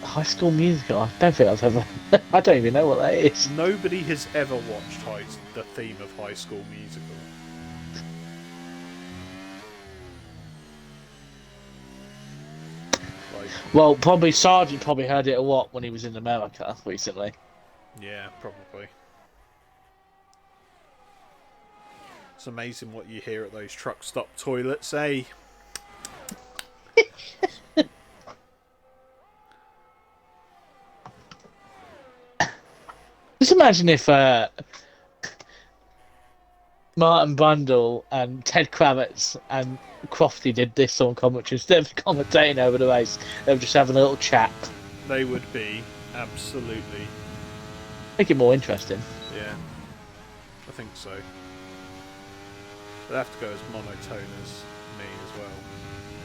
High School Musical. I don't think I've ever. I don't even know what that is. Nobody has ever watched the theme of High School Musical. Well, probably Sergeant probably heard it a lot when he was in America recently. Yeah, probably. It's amazing what you hear at those truck stop toilets, eh? Just imagine if Martin Brundle and Ted Kravitz and Crofty did this on commentary instead of commentating over the race. They were just having a little chat. They would be absolutely. Make it more interesting. Yeah, I think so. They'd have to go as monotone as me as well,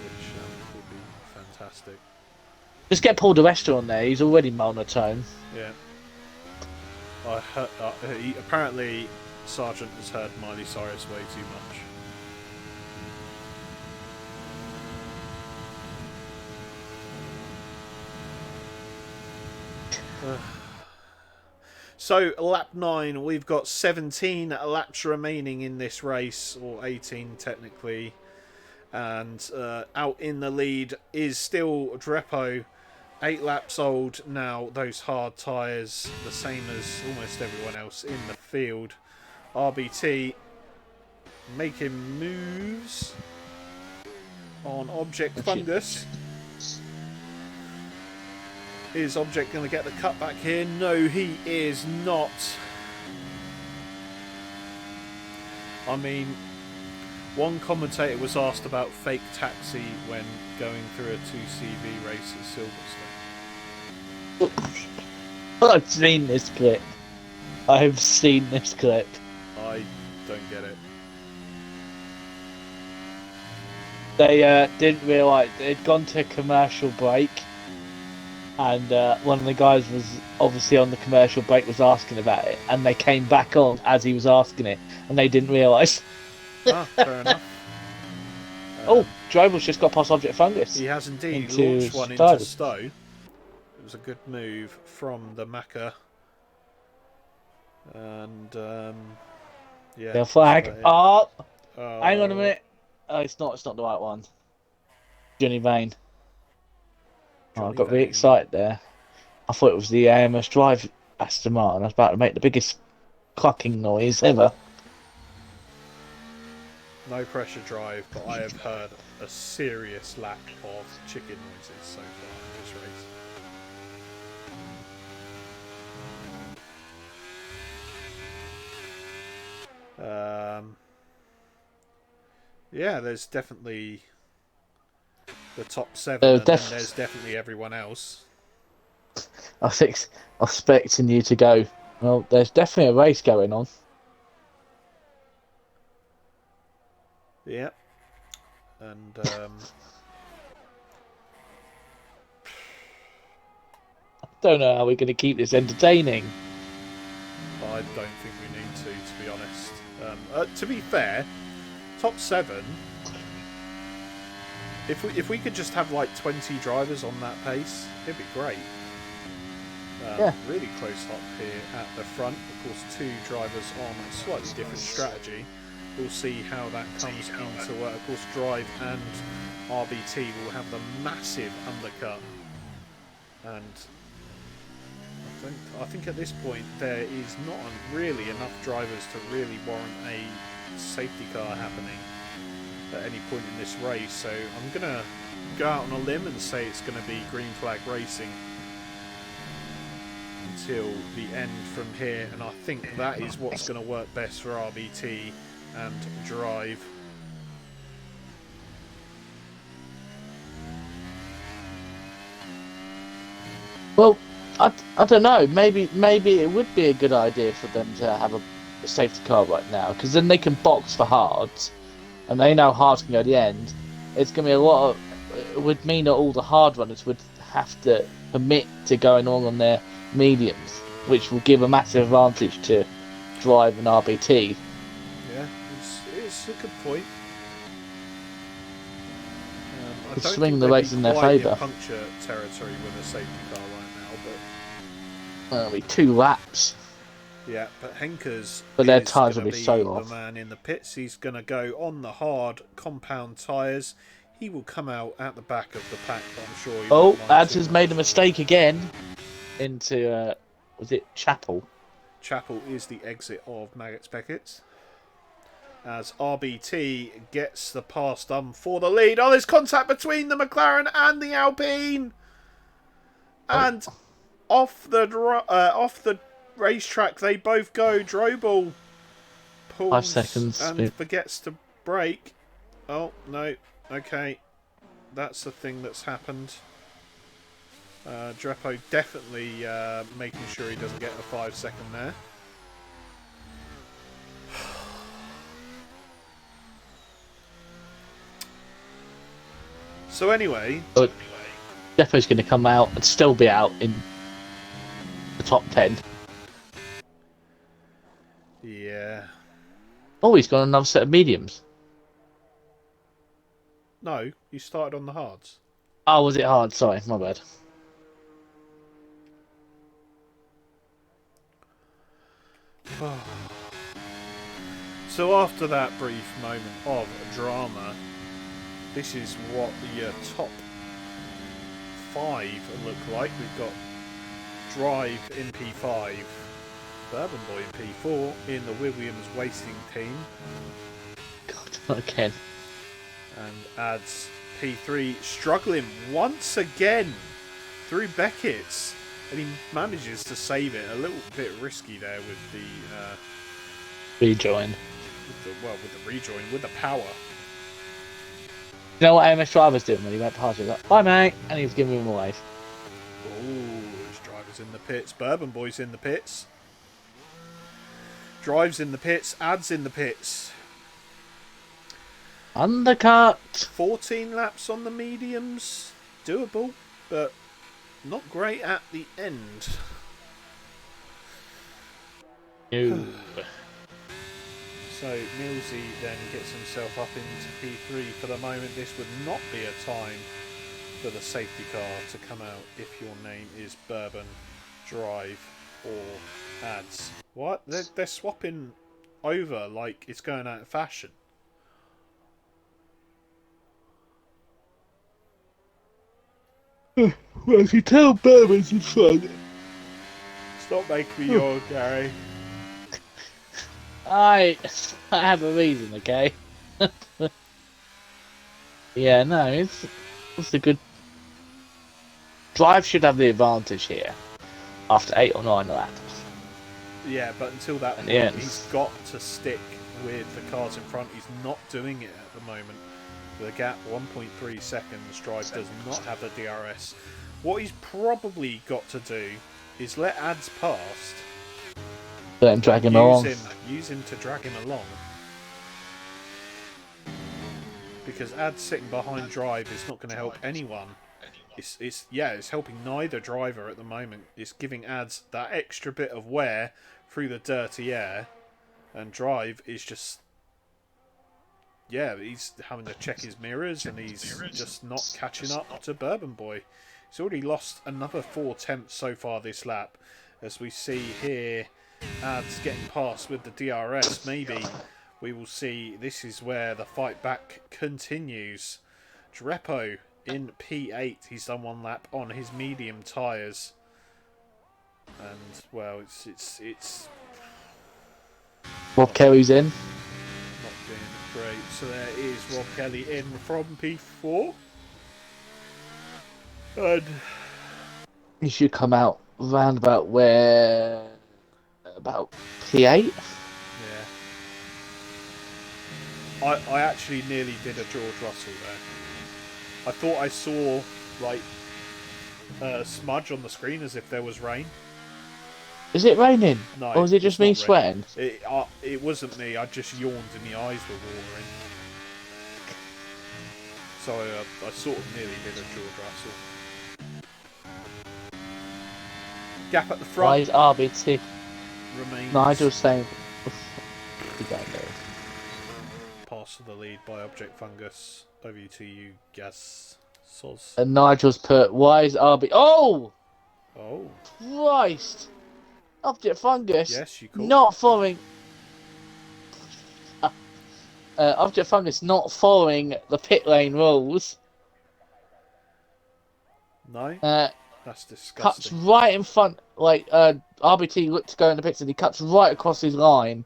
which would be fantastic. Just get Paul DeResta on there. He's already monotone. Yeah. I heard, apparently Sergeant has heard Miley Cyrus way too much. So, lap 9, we've got 17 laps remaining in this race, or 18 technically. And out in the lead is still Drepo. 8 laps old now, those hard tyres, the same as almost everyone else in the field. RBT making moves on Object Fungus. Is Object going to get the cut back here? No, he is not. I mean, one commentator was asked about fake taxi when going through a 2CV race at Silverstone. I've seen this clip. I've seen this clip. I don't get it. They didn't realise they'd gone to a commercial break, and one of the guys was obviously on the commercial break was asking about it, and they came back on as he was asking it, and they didn't realise. Ah, fair enough. Oh, Drobal's just got past Object Fungus. He has indeed into launched one Stowe. into Stowe. It was a good move from the Macca. And, yeah. The flag. Oh, Oh, hang on a minute. Oh, it's not the right one. Johnny Vane. Oh, I Johnny got really Vane. excited there. I thought it was the AMS Drive Aston Martin. I was about to make the biggest clucking noise ever. No pressure drive, but I have heard a serious lack of chicken noises so far in this race. Yeah, there's definitely the top 7, and then there's definitely everyone else. I think I'm expecting you to go, well, there's definitely a race going on. Yeah. And, I don't know how we're going to keep this entertaining. I don't think we need to be honest. To be fair, top 7. If we could just have like 20 drivers on that pace, it'd be great. Yeah. Really close up here at the front. Of course, 2 drivers on a slightly different strategy. We'll see how that comes into work. Of course, Drive and RBT will have the massive undercut. And I think at this point there is not really enough drivers to really warrant a safety car happening at any point in this race. So I'm going to go out on a limb and say it's going to be green flag racing until the end from here, and I think that is what's going to work best for RBT and Drive. Well, I don't know. Maybe it would be a good idea for them to have a safety car right now, because then they can box for hards, and they know hards can go to the end. It's going to be a lot of. It would mean that all the hard runners would have to commit to going on their mediums, which will give a massive advantage to Drive and RBT. Yeah, it's a good point. I don't Swing think the they'd race be in their quite favour. Puncture territory with a safety car right now, but It'll be 2 laps. yeah, but Henkers But their is tyres gonna will be be so the off. man in the pits. He's going to go on the hard compound tyres. He will come out at the back of the pack, but I'm sure he Oh, won't mind Ads too has much. made a mistake again into, was it Chapel? Chapel is the exit of Maggotts Beckett's. As RBT gets the pass done for the lead. Oh, there's contact between the McLaren and the Alpine. And off the racetrack they both go. Drobal pulls 5 seconds. and forgets to brake. Oh, no. Okay. That's the thing that's happened. Drepo definitely making sure he doesn't get a 5 second there. So anyway, Defo's going to come out and still be out in the top 10. yeah. Oh, he's got another set of mediums. No, you started on the hards. Oh, was it hard? Sorry, my bad. So after that brief moment of drama, this is what the top 5 look like. We've got Drive in P5, Bourbon Boy in P4 in the Williams Racing team, God, again. and Ads P3 struggling once again through Beckett's, and he manages to save it. A little bit risky there with the Rejoin. with the rejoin, with the power. You know what AMS Driver's doing when he went past? He was like, "Bye, mate," and he was giving him a wave. Oh, his driver's in the pits. Bourbon Boy's in the pits. Drives in the pits. Adds in the pits. Undercut. 14 laps on the mediums. Doable, but not great at the end. No. So Millsy then gets himself up into P3. For the moment, this would not be a time for the safety car to come out if your name is Bourbon, Drive, or Ads. What? They're swapping over like it's going out of fashion. Well, if you tell Bourbon's in front. Stop making me yawn, Gary. I have a reason, okay? Yeah, no, it's a good... Drive should have the advantage here after 8 or 9 laps. Yeah, but until that point, Yeah. he's got to stick with the cars in front. He's not doing it at the moment. The gap 1.3 seconds. Drive does not have the DRS. What he's probably got to do is let Ads past. Let him drag him along. Use him to drag him along. Because Ads sitting behind Drive is not going to help anyone. It's helping neither driver at the moment. It's giving Ads that extra bit of wear through the dirty air, and Drive is just he's having to check his mirrors, and he's just not catching up to Bourbon Boy. He's already lost another 4 tenths so far this lap, as we see here. Ads getting past with the DRS. Maybe we will see. This is where the fight back continues. Drepo in P8. He's done 1 lap on his medium tyres, and well, it's Rob Kelly's in. not being great. So there is Rob Kelly in from P4, and He should come out round about where... about P8? yeah. I actually nearly did a George Russell there. I thought I saw like a smudge on the screen as if there was rain. Is it raining? No, Or is it just me sweating? It wasn't me. I just yawned and my eyes were watering. So I sort of nearly did a George Russell. Gap at the front. Why is RBT? Remains Nigel's saying... You don't know. pass to the lead by Object Fungus. Over to you, Gas Soz. And Nigel's put, why is RB... Oh! Oh, Christ! Object Fungus yes, you called. not following... Object Fungus not following the pit lane rules. No, Cuts that's disgusting. right in front, like RBT looked to go in the pits and he cuts right across his line,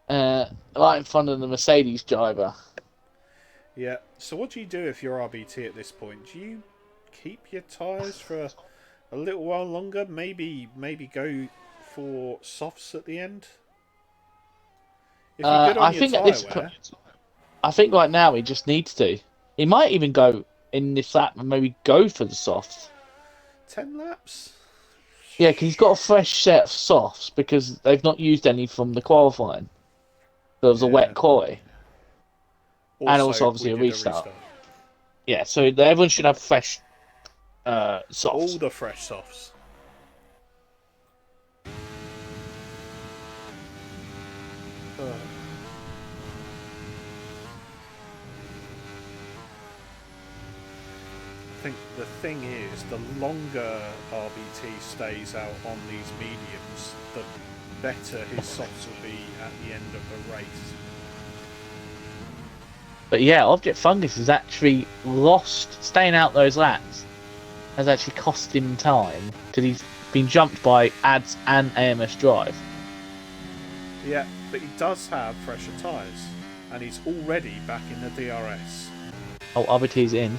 right in front of the Mercedes driver. Yeah. So what do you do if you're RBT at this point? Do you keep your tyres for a little while longer? Maybe go for softs at the end. If you're good on I your think at tyre this wear, point, I think right now he just needs to. He might even go in this lap and maybe go for the softs. 10 laps. Yeah, because he's got a fresh set of softs because they've not used any from the qualifying. There was a wet quali. And also obviously we a did restart. Yeah, so everyone should have fresh softs. All the fresh softs. I think the thing is, the longer RBT stays out on these mediums, the better his softs will be at the end of the race. But yeah, Object Fungus has actually lost, staying out those laps has actually cost him time because he's been jumped by Ads and AMS Drive. Yeah, but he does have fresher tyres, and he's already back in the DRS. Oh, RBT's in.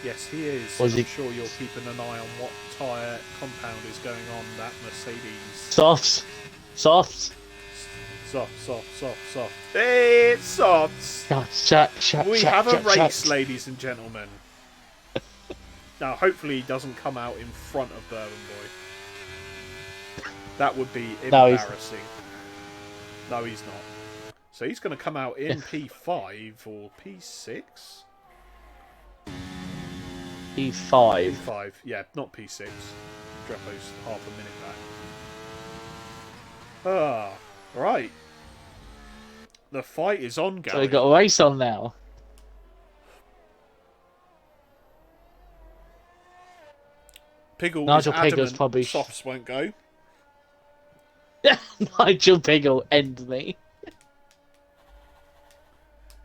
Yes, he is. Was I'm he sure you're keeping an eye on what tyre compound is going on that Mercedes. softs? Softs. Soft. Hey, it's softs. We have a race, Shut. ladies and gentlemen. Now, hopefully, he doesn't come out in front of Bourbon Boy. That would be No, embarrassing. No, he's not. So he's going to come out in P5 or P6? P5. P5, yeah, not P6. Drapo's half a minute back. Ah, right. The fight is on, Gary. So we got a race on now. Piggle Nigel is Piggle's adamant probably softs won't go. Nigel Piggle end me.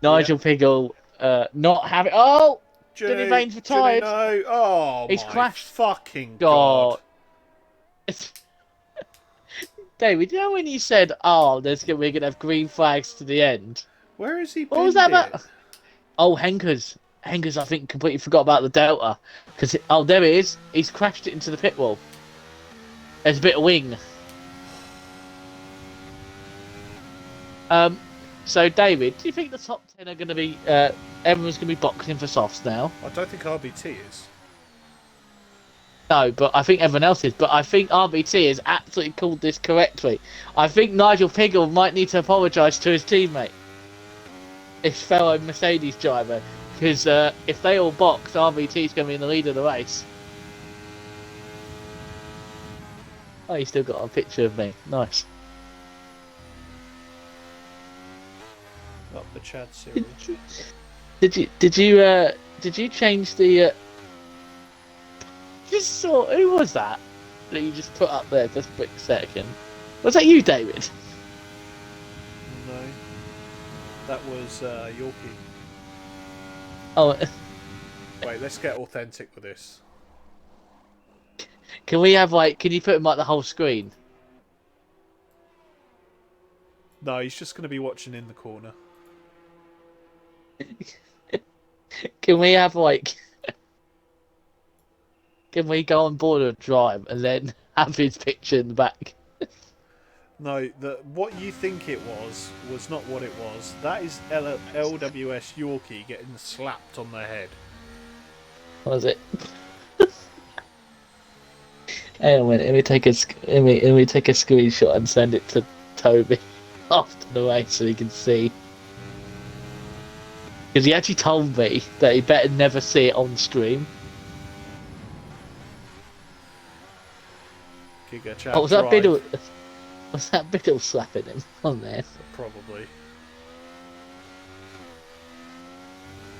Nigel Piggle not having. Oh, Johnny Baines retired. No. Oh He's my crashed. fucking god! David, you know when you said, "Oh, we're gonna have green flags to the end." Where has he been? What was that about? Oh, Henkers. Henkers, I think, completely forgot about the Delta. Because, there he is. He's crashed it into the pit wall. There's a bit of wing. So, David, do you think the top 10 are going to be... everyone's going to be boxing for softs now? I don't think RBT is. No, but I think everyone else is. But I think RBT has absolutely called this correctly. I think Nigel Piggle might need to apologise to his teammate. His fellow Mercedes driver. Because if they all box, RBT's going to be in the lead of the race. Oh, you still got a picture of me. Nice. Up the Chad series. Did you change the? Just saw who was that you just put up there just a quick second? Was that you, David? No, that was Yorkie. Oh, wait, let's get authentic with this. Can we have Can you put him the whole screen? No, he's just going to be watching in the corner. Can we have Can we go on board a drive and then have his picture in the back? No, what you think it was not what it was. That is LWS Yorkie getting slapped on the head. What was it? Hang on a minute, let me take a screenshot and send it to Toby after the race so he can see. Because he actually told me that he better never see it on stream. Giga Chat Was that Biddle slapping him on there? Probably.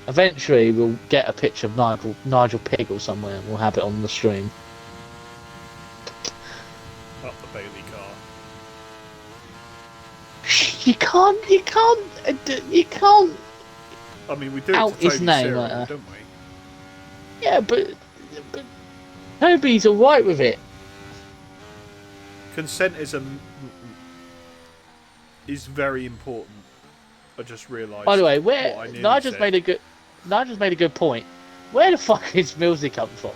Eventually we'll get a picture of Nigel Piggle somewhere and we'll have it on the stream. Up the Bailey car. You can't. I mean, we do out it to his Toby name Cyril, like that. don't we? Yeah, but Toby's alright with it. Consent is very important. I just realised. By the way, Nigel's made a good point. Where the fuck is Millsy come from?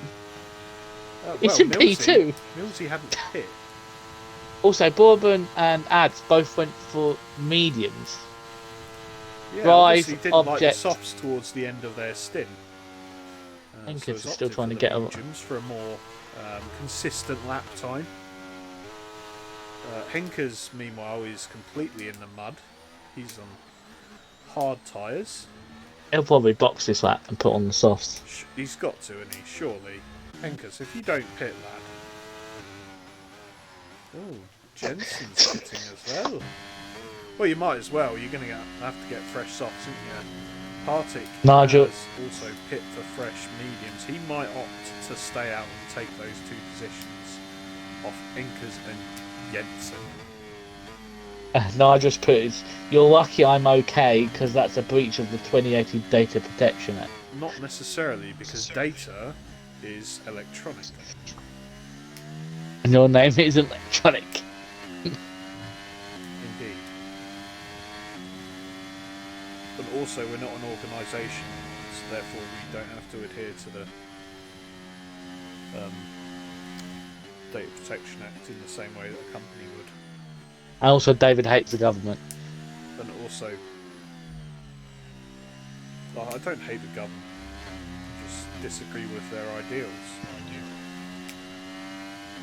It's in P2. Millsy hadn't hit. Also, Bourbon and Ads both went for mediums. Yeah, Drive, obviously didn't object. like the softs towards the end of their stint. Henkers so is still opted trying for to the get a... mediums for a more consistent lap time. Henkers, meanwhile, is completely in the mud. He's on hard tyres. He'll probably box this lap and put on the softs. He's got to, and he surely. Henkers, if you don't pit, lad. Oh, Jensen's pitting as well. Well, you might as well. You're going to have to get fresh softs, aren't you? Partick Nigel has also pit for fresh mediums. He might opt to stay out and take those two positions off Henkers and Jensen. Nigel's put his, "You're lucky I'm okay because that's a breach of the 2018 Data Protection Act." Not necessarily, because data is electronic. And your name is electronic. Indeed. But also, we're not an organisation. therefore we don't have to adhere to the Data Protection Act in the same way that a company would. And also, David hates the government. And also, I don't hate the government. I just disagree with their ideals.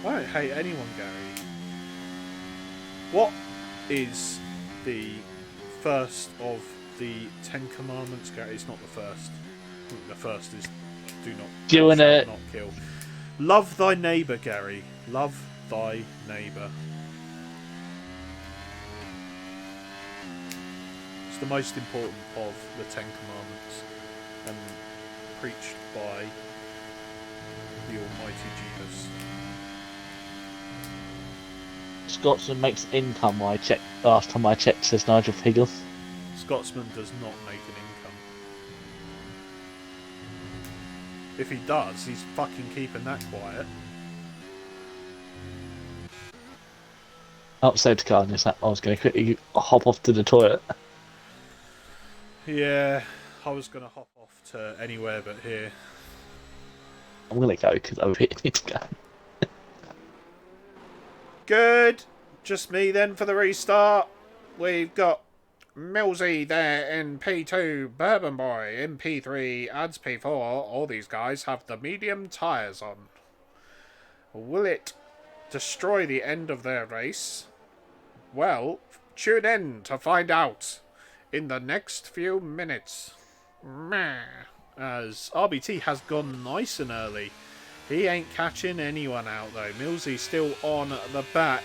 I don't hate anyone, Gary. What is the first of the 10 Commandments, Gary? It's not the first. I think the first is do not, Do you wanna... not kill. Love thy neighbour, Gary. Love thy neighbour. It's the most important of the 10 Commandments, and preached by the Almighty Jesus. Scotsman makes income. Last time I checked, says Nigel Piggle. Scotsman does not make an income. If he does, he's fucking keeping that quiet. Oh, safety car. I was going to quickly hop off to the toilet. Yeah, I was going to hop off to anywhere but here. I'm going to go because I really need to go. Good. Just me then for the restart. We've got Millsy there in P2, Bourbon Boy in P3, Ads P4. All these guys have the medium tyres on. Will it destroy the end of their race? Well, tune in to find out in the next few minutes. As RBT has gone nice and early. He ain't catching anyone out though. Millsy's still on the back.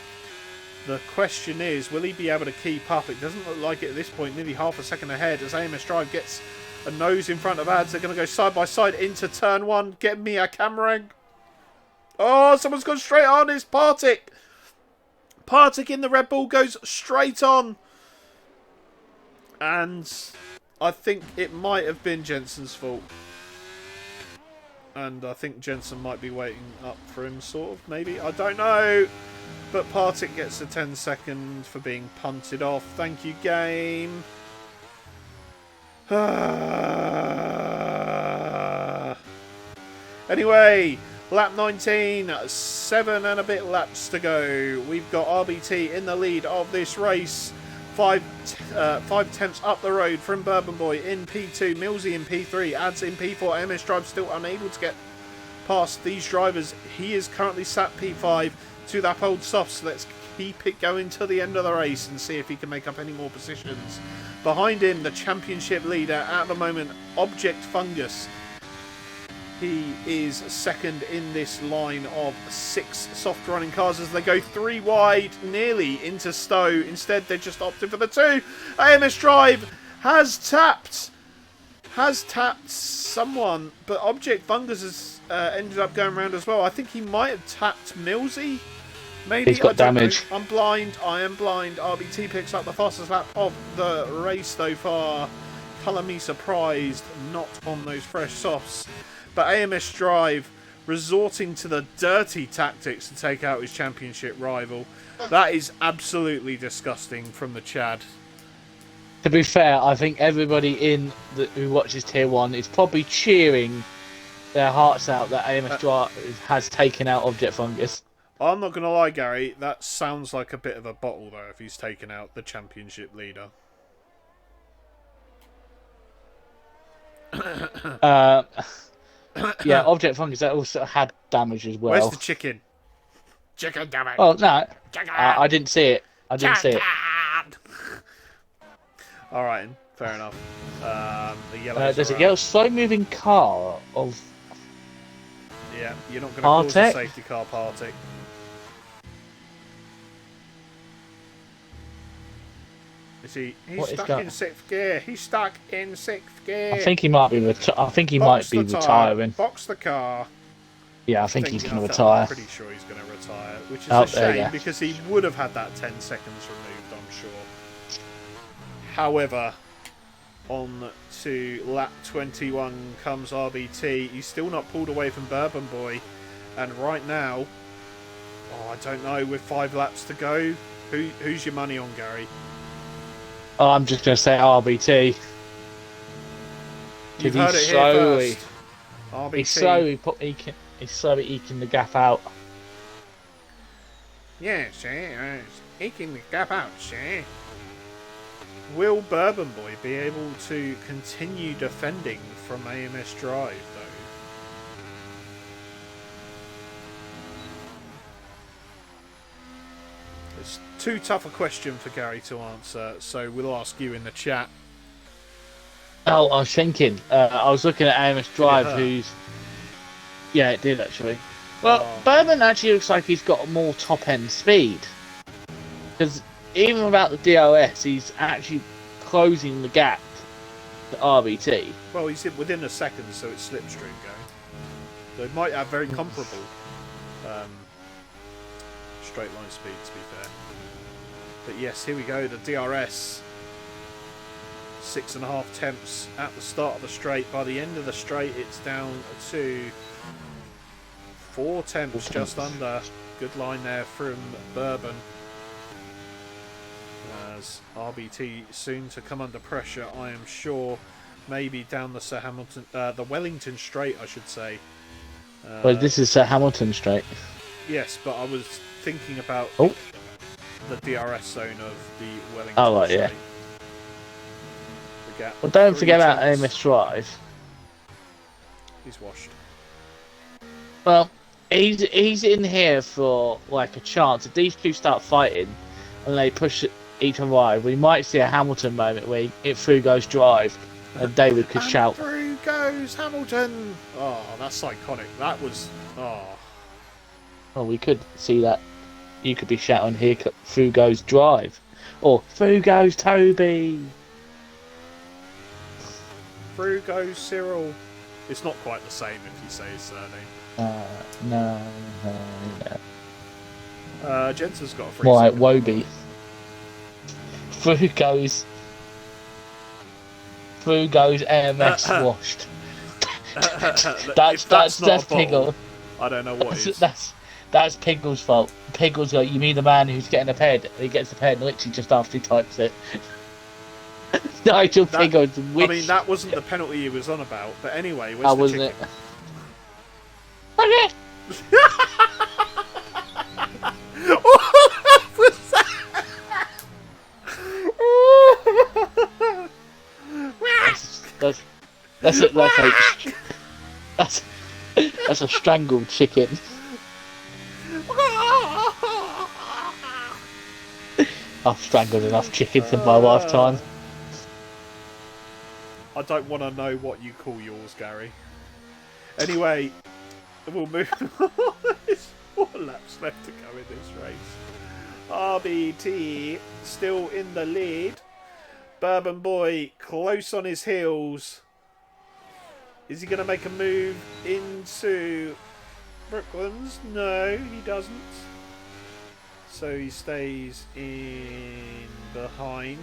The question is, will he be able to keep up? It doesn't look like it at this point. Nearly half a second ahead as AMS Drive gets a nose in front of Ads. They're going to go side by side into turn one. Get me a camera. Oh, someone's gone straight on. It's Partick. Partick in the Red Bull goes straight on. And I think it might have been Jensen's fault. And I think Jensen might be waiting up for him, sort of, maybe. I don't know. But Partick gets a 10-second for being punted off. Thank you, game. Anyway, lap 19, 7 and a bit laps to go. We've got RBT in the lead of this race. 5 tenths up the road from Bourbon Boy in P2, Millsy in P3, Ads in P4. MS Drive still unable to get past these drivers. He is currently sat P5 to that old softs. Let's keep it going to the end of the race and see if he can make up any more positions. Behind him, the championship leader at the moment, Object Fungus. He is second in this line of 6 soft running cars as they go 3 wide, nearly into Stowe. Instead, they just opted for the 2. AMS Drive has tapped someone, but Object Fungus has ended up going around as well. I think he might have tapped Millsy. Maybe. He's got damage. I'm blind. I am blind. RBT picks up the fastest lap of the race so far. Colour me surprised, not on those fresh softs. But AMS Drive resorting to the dirty tactics to take out his championship rival. That is absolutely disgusting from the Chad. To be fair, I think everybody who watches Tier 1 is probably cheering their hearts out that AMS Drive has taken out Object Fungus. I'm not going to lie, Gary, that sounds like a bit of a bottle, though, if he's taken out the championship leader. Yeah, Object Fungus also had damage as well. Where's the chicken? Chicken, damn it. Oh, no. I didn't see it. See it. Alright, fair enough. The yellow. There's a yellow slow-moving car of... Yeah, you're not going to cause a safety car party. Is he? He's stuck in 6th gear. He's stuck in 6th gear. I think he might be. Retiring. Box the car. Yeah, I think he's going to retire. I'm pretty sure he's going to retire, which is a shame because he would have had that 10 seconds removed, I'm sure. However, on to lap 21 comes RBT. He's still not pulled away from Bourbon Boy, and right now, I don't know. With 5 laps to go, who's your money on, Gary? I'm just going to say RBT. You've Because heard it here first. RBT. He's slowly eking the gap out. Yes, eking the gap out, sir. Will Bourbon Boy be able to continue defending from AMS Drive, though? It's too tough a question for Gary to answer, so we'll ask you in the chat. Oh, I was thinking. I was looking at AMS Drive, hurt? who's... Yeah, it did, actually. Well, Oh. Bourbon actually looks like he's got more top-end speed. Because even without the DRS, he's actually closing the gap to RBT. Well, he's within a second, so it's slipstream going. They might have very comparable straight line speed, to be fair. But yes, here we go, the DRS. 6.5 temps at the start of the straight. By the end of the straight, it's down to 4 temps, just under. Good line there from Bourbon. As RBT soon to come under pressure, I am sure. Maybe down the Sir Hamilton, the Wellington Straight, I should say. Well, this is Sir Hamilton Straight. Yes, but I was thinking about the DRS zone of the Wellington Oh, right, Straight. yeah. The gap. Well, don't 3 forget about temps. AMS Drive. He's washed. Well, he's in here for like a chance. If these two start fighting and they push each other wide, we might see a Hamilton moment where it through goes Drive and David could And shout. Through goes Hamilton. Oh, that's iconic. That was. Oh. Well, we could see that. You could be shouting, "Here through goes Drive," or "Through goes Toby." Through goes Cyril. It's not quite the same if you say his surname. No. Jensen's got a free. More like second. Wobie. Through goes AMS washed. That's not a Piggle. bottle, I don't know what is. That's Piggle's fault. Piggle's like, you mean the man who's getting a ped? And he gets the ped literally just after he types it. Nigel Piggle's I mean, that wasn't the penalty he was on about. But anyway, where's Oh, the wasn't chicken? it? What was that? That's a strangled chicken. I've strangled enough chickens in my lifetime. I don't want to know what you call yours, Gary. Anyway, we'll move on. There's 4 laps left to go in this race. RBT still in the lead. Bourbon Boy close on his heels. Is he going to make a move into Brooklands? No, he doesn't. So he stays in behind.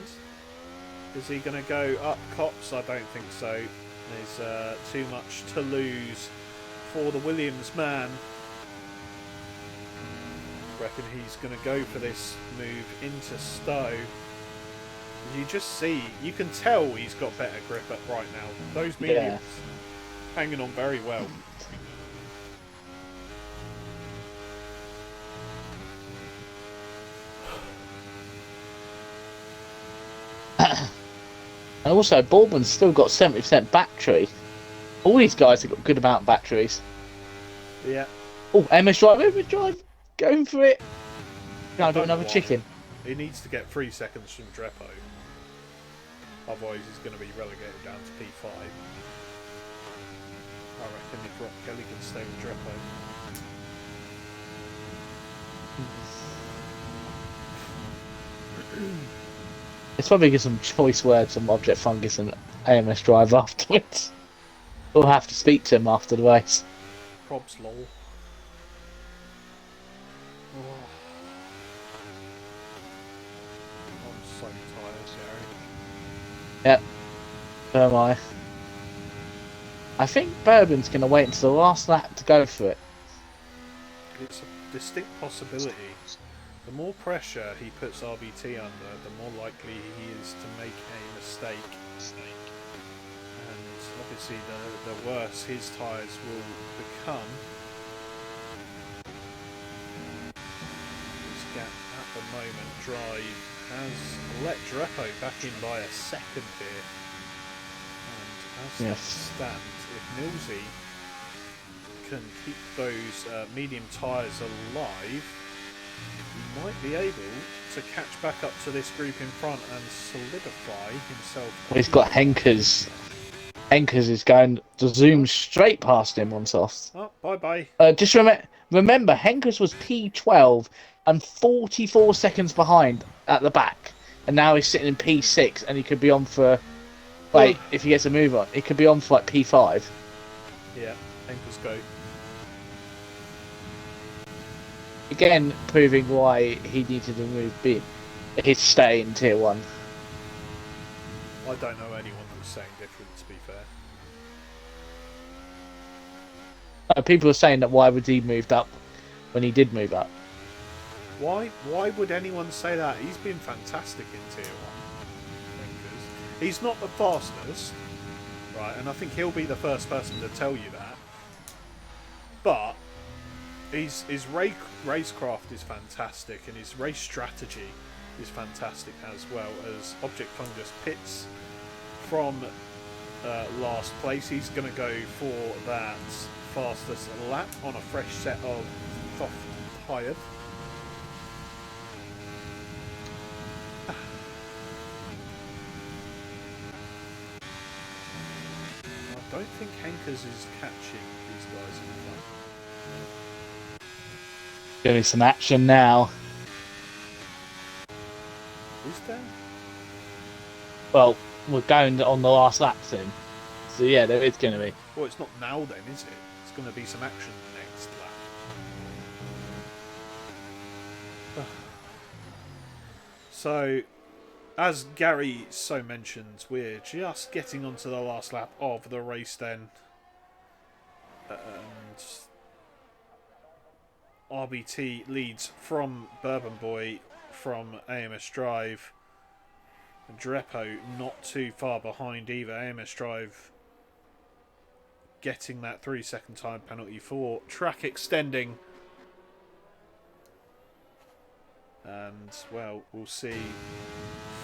Is he going to go up Cops? I don't think so. There's too much to lose for the Williams man. Reckon he's going to go for this move into Stowe. You just see, you can tell he's got better grip right now. Those mediums hanging on very well. And also, Baldwin's still got 70% battery. All these guys have got good amount of batteries. Yeah. Oh, MS Drive, going for it. No, I've got another chicken. He needs to get 3 seconds from Drepo. Otherwise, he's going to be relegated down to P5. I reckon if Rock Kelly can stay with Drepo. It's probably get some choice words from Object Fungus and AMS Drive afterwards. We'll have to speak to him after the race. Probs lol. Oh. I'm so tired, Gary. Yep. So am I. I think Bourbon's going to wait until the last lap to go for it. It's a distinct possibility. The more pressure he puts RBT under, the more likely he is to make a mistake. And obviously the worse his tyres will become. This gap at the moment, Drive has let Dreppo back in by a second here. And as things stand, if Millsy can keep those medium tyres alive, he might be able to catch back up to this group in front and solidify himself. He's got Henkers. Henkers is going to zoom straight past him on softs. Oh, bye-bye. Just remember, Henkers was P12 and 44 seconds behind at the back. And now he's sitting in P6 and he could be on for, like, if he gets a move on, he could be on for, like, P5. Yeah, Henkers go. Again, proving why he needed to move his stay in Tier 1. I don't know anyone that's saying different, to be fair. People are saying that why would he moved up when he did move up? Why would anyone say that? He's been fantastic in Tier 1. Henkers. He's not the fastest, right, and I think he'll be the first person to tell you that. But his racecraft is fantastic, and his race strategy is fantastic, as well as Object Fungus pits from last place. He's going to go for that fastest lap on a fresh set of soft tyres. I don't think Henkers is catching these guys in the front. Doing some action now. Is there? Well, we're going on the last lap soon. So yeah, there is going to be. Well, it's not now then, is it? It's going to be some action next lap. So, as Gary so mentioned, we're just getting onto the last lap of the race then. And RBT leads from Bourbon Boy from AMS Drive. Dreppo not too far behind either. AMS Drive getting that 3-second time penalty for track extending. And, well, we'll see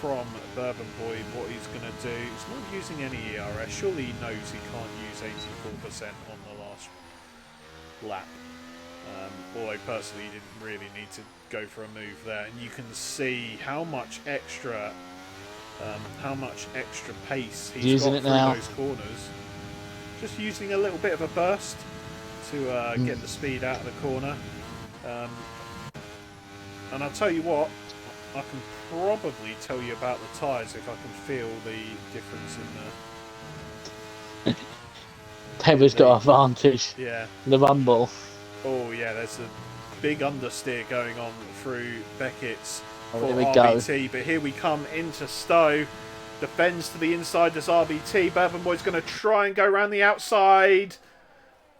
from Bourbon Boy what he's going to do. He's not using any ERS. Surely he knows he can't use 84% on the last lap. Although personally he didn't really need to go for a move there. And you can see how much extra pace he's using got it through now. those corners. Just using a little bit of a burst to get the speed out of the corner. And I'll tell you what, I can probably tell you about the tyres if I can feel the difference in the... Pepper's got advantage. Yeah. The rumble. Oh yeah, there's a big understeer going on through Beckett's for Here we RBT. go. But here we come into Stowe. Defends to the inside, does RBT. Bourbon Boy's going to try and go around the outside.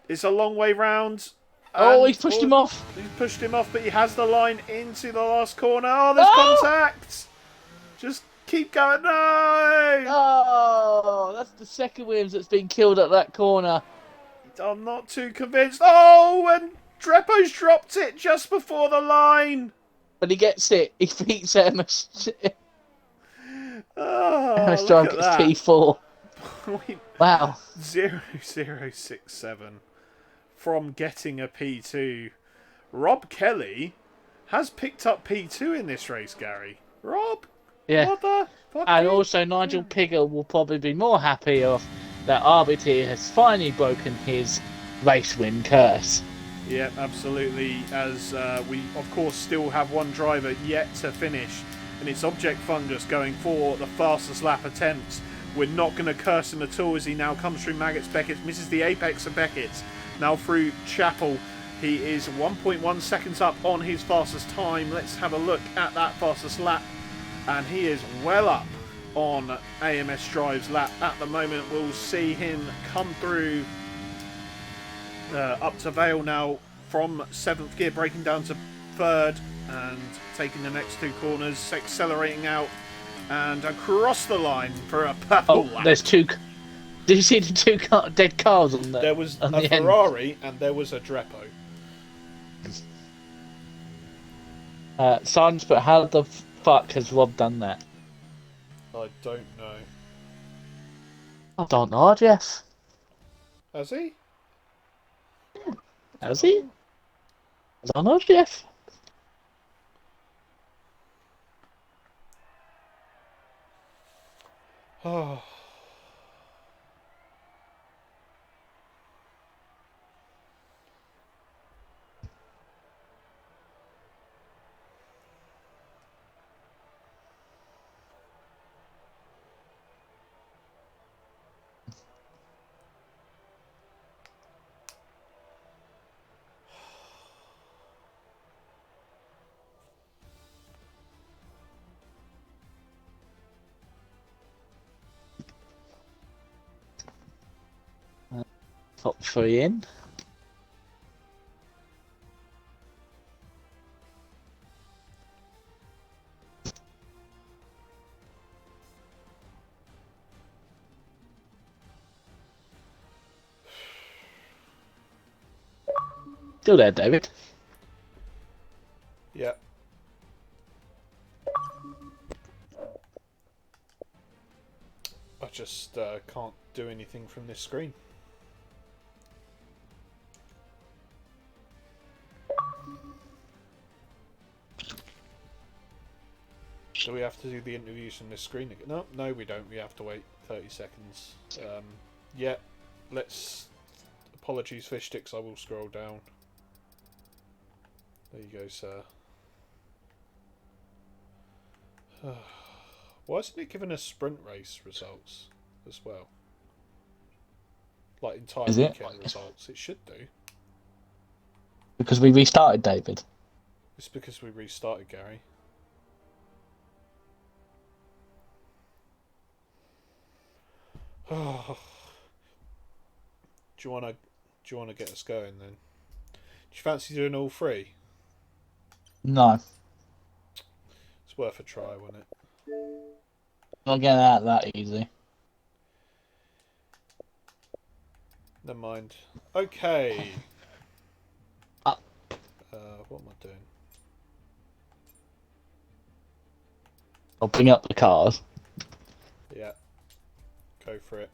It's a long way round. Oh, he's pushed him off. He's pushed him off, but he has the line into the last corner. Oh, there's contact. Just keep going. No. Oh, that's the second Williams that's been killed at that corner. I'm not too convinced. Oh, and Dreppo's dropped it just before the line. But he gets it. He beats MS. Oh, MS look Drive at gets that. P4. Wow. 0-0-6-7 from getting a P2. Rob Kelly has picked up P2 in this race, Gary. Rob? Yeah. What the fuck? And also Nigel Piggle will probably be more happy of that RBT has finally broken his race win curse. Yeah, absolutely. As we, of course, still have one driver yet to finish, and it's Object Fungus going for the fastest lap attempts. We're not going to curse him at all as he now comes through Maggots. Beckett misses the apex of Beckett. Now through Chapel. He is 1.1 seconds up on his fastest time. Let's have a look at that fastest lap. And he is well up on AMS Drive's lap at the moment. We'll see him come through up to Vale now from 7th gear, breaking down to 3rd and taking the next 2 corners, accelerating out and across the line for a purple lap. There's two Did you see the two dead cars on There was a the end? Ferrari and there was a Dreppo. Sarge, but how the fuck has Rob done that? I don't know. I don't know, Jeff. Has he? I Has don't he? know. I don't know, Jeff. Oh. Top three in. Still there, David. Yeah. I just can't do anything from this screen. Do we have to do the interviews from this screen again? No, no, we don't. We have to wait 30 seconds. Yeah, let's... Apologies, fish sticks. I will scroll down. There you go, sir. Why isn't it giving us sprint race results as well? Like entire Is it? weekend results. It should do. Because we restarted, David. It's because we restarted, Gary. Do you wanna get us going then? Do you fancy doing all three? No, It's worth a try, wasn't it? not getting out that easy. Never mind. Okay. Uh, What am I doing? I'll bring up the cars. Yeah. Go for it.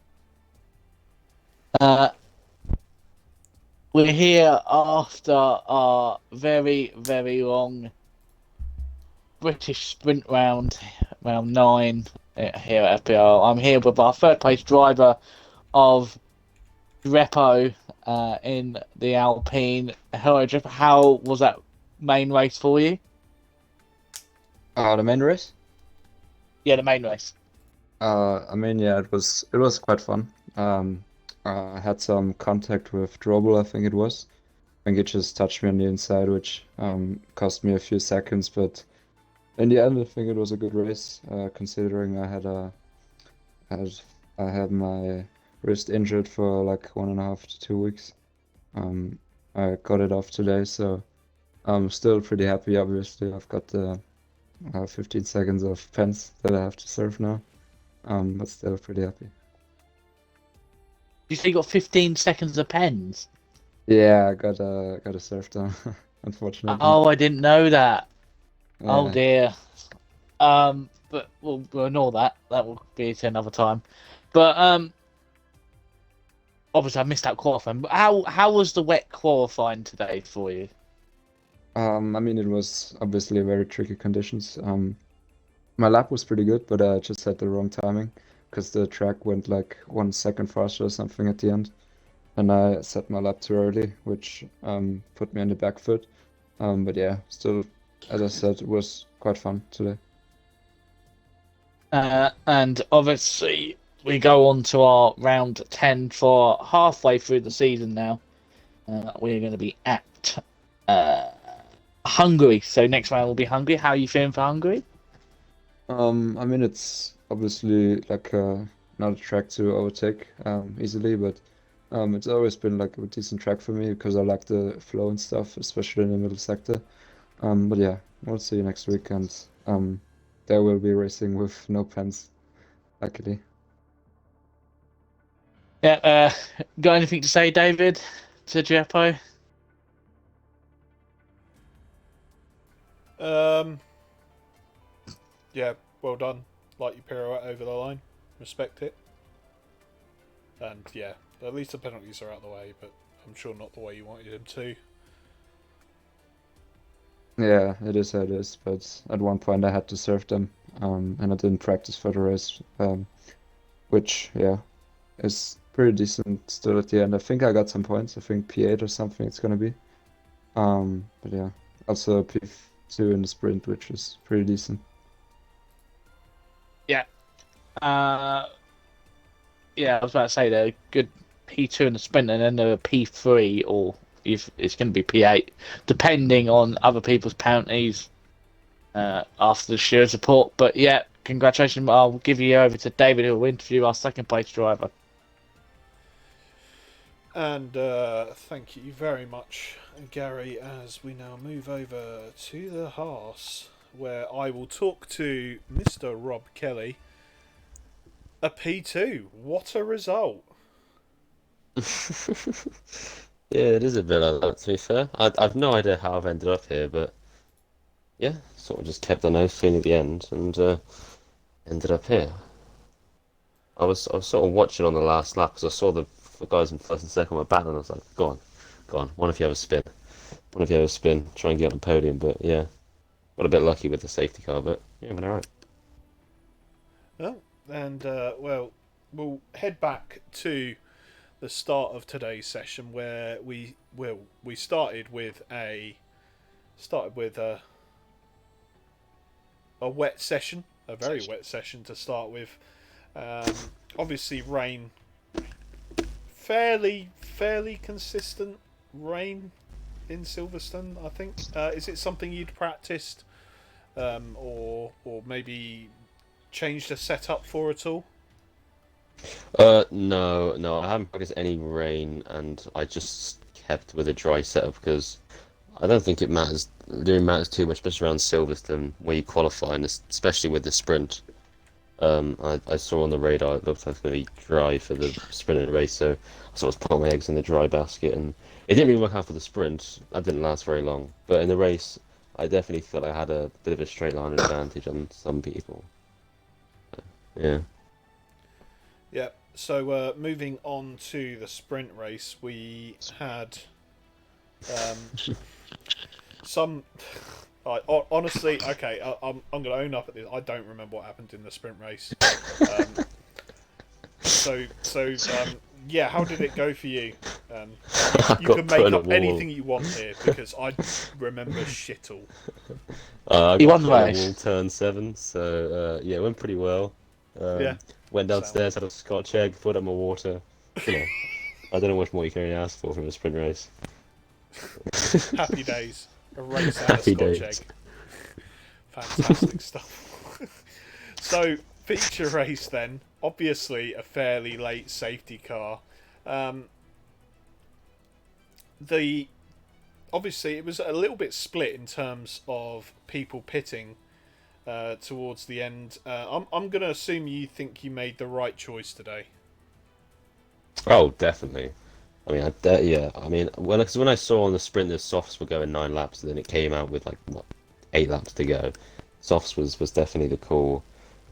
We're here after our very, very long British sprint round, round 9 here at FPRL. I'm here with our third place driver of Repo in the Alpine. Hello, Jeff. How was that main race for you? The main race? Yeah, the main race. I mean, yeah, it was quite fun. I had some contact with Drobel, I think it was. I think it just touched me on the inside, which cost me a few seconds, but in the end, I think it was a good race, considering had I had my wrist injured for like 1.5 to 2 weeks. Um, I got it off today, so I'm still pretty happy. Obviously, I've got the 15 seconds of pens that I have to serve now. But still pretty happy. You say you got 15 seconds of pens? Yeah, I got a serve down, unfortunately. Oh, I didn't know that. Oh Yeah. dear. But we'll ignore that. That will be to another time. But obviously I missed out qualifying. But how was the wet qualifying today for you? I mean, it was obviously very tricky conditions. My lap was pretty good, but I just had the wrong timing because the track went like 1 second faster or something at the end, and I set my lap too early, which put me on the back foot. But yeah, still, as I said, it was quite fun today. And obviously we go on to our round 10 for halfway through the season now. We're going to be at Hungary. So next round will be Hungary. How are you feeling for Hungary? I mean, it's obviously like not a track to overtake easily, but it's always been like a decent track for me because I like the flow and stuff, especially in the middle sector. But yeah, we'll see you next week, and there will be racing with no pens, luckily. Yeah. Got anything to say, David, to Jepo? Yeah, well done. Like your pirouette over the line. Respect it. And yeah, at least the penalties are out of the way, but I'm sure not the way you wanted him to. Yeah, it is how it is, but at one point I had to serve them, and I didn't practice for the race, which, yeah, is pretty decent still at the end. I think I got some points. I think P8 or something it's gonna be. But yeah, also P2 in the sprint, which is pretty decent. Yeah. Yeah, I was about to say they're good P2 in the sprint, and then they're a P3, or if it's going to be P8, depending on other people's penalties after the sheer support. But yeah, congratulations. I'll give you over to David, who will interview our second place driver. And thank you very much, Gary, as we now move over to the Haas, where I will talk to Mr. Rob Kelly. A P2. What a result. Yeah, it is a bit like that, to be fair. I've no idea how I've ended up here, but yeah, sort of just kept the nose clean at the end and ended up here. I was sort of watching on the last lap because I saw the guys in first and second were battling. I was like, go on, one of you have a spin, try and get on the podium. But yeah, got a bit lucky with the safety car, but yeah, went alright. Oh, and well, we'll head back to the start of today's session where we started with a wet session, a very wet session to start with. Obviously, rain, fairly consistent rain in Silverstone. I think. Is it something you'd practiced, or maybe changed the setup for at all? No, I haven't practiced any rain, and I just kept with a dry setup because I don't think it matters. It really matters too much, especially around Silverstone where you qualify, and especially with the sprint. I saw on the radar it looked like it's going to be dry for the sprint and race, so I sort of put my eggs in the dry basket, and it didn't really work out for the sprint. That didn't last very long, but in the race, I definitely felt I had a bit of a straight line advantage on some people. Yeah. Yeah. So moving on to the sprint race, we had some. Honestly, okay, I'm going to own up at this. I don't remember what happened in the sprint race. Um, yeah, how did it go for you? I You got can put make in a up wall. anything you want here because I remember shit all. I He got won the put in a race. wall turn 7, so yeah, it went pretty well. Yeah, Went sound. downstairs, had a scotch egg, filled up my water. You know, I don't know much more you can really ask for from a sprint race. Happy days. A race and a Happy Scotch days. egg. Fantastic stuff. So, feature race then. Obviously, a fairly late safety car. Um, the obviously it was a little bit split in terms of people pitting towards the end. I'm going to assume you think you made the right choice today. Oh, definitely. I mean, yeah. I mean, cause when I saw on the sprint the softs were going 9 laps, and then it came out with like what 8 laps to go. Softs was definitely the call.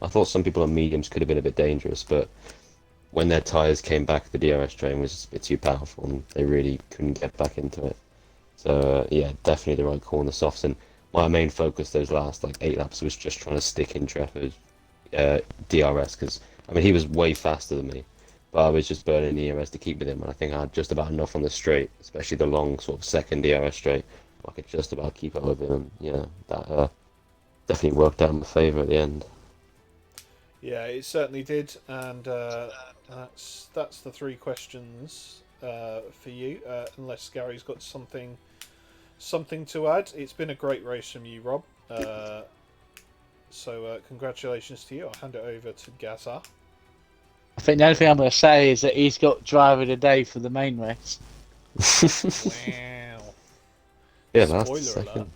I thought some people on mediums could have been a bit dangerous, but when their tyres came back, the DRS train was just a bit too powerful, and they really couldn't get back into it. So yeah, definitely the right call on the softs. And my main focus those last like 8 laps was just trying to stick in Trevor's DRS because I mean he was way faster than me, but I was just burning the DRS to keep with him, and I think I had just about enough on the straight, especially the long sort of second DRS straight. I could just about keep up with him, and yeah, that definitely worked out in my favour at the end. Yeah, it certainly did, and that's the three questions for you. Unless Gary's got something to add. It's been a great race from you, Rob. So congratulations to you. I'll hand it over to Gaza. I think the only thing I'm going to say is that he's got driver of the day for the main race. Wow. Yeah, last Spoiler second. alert.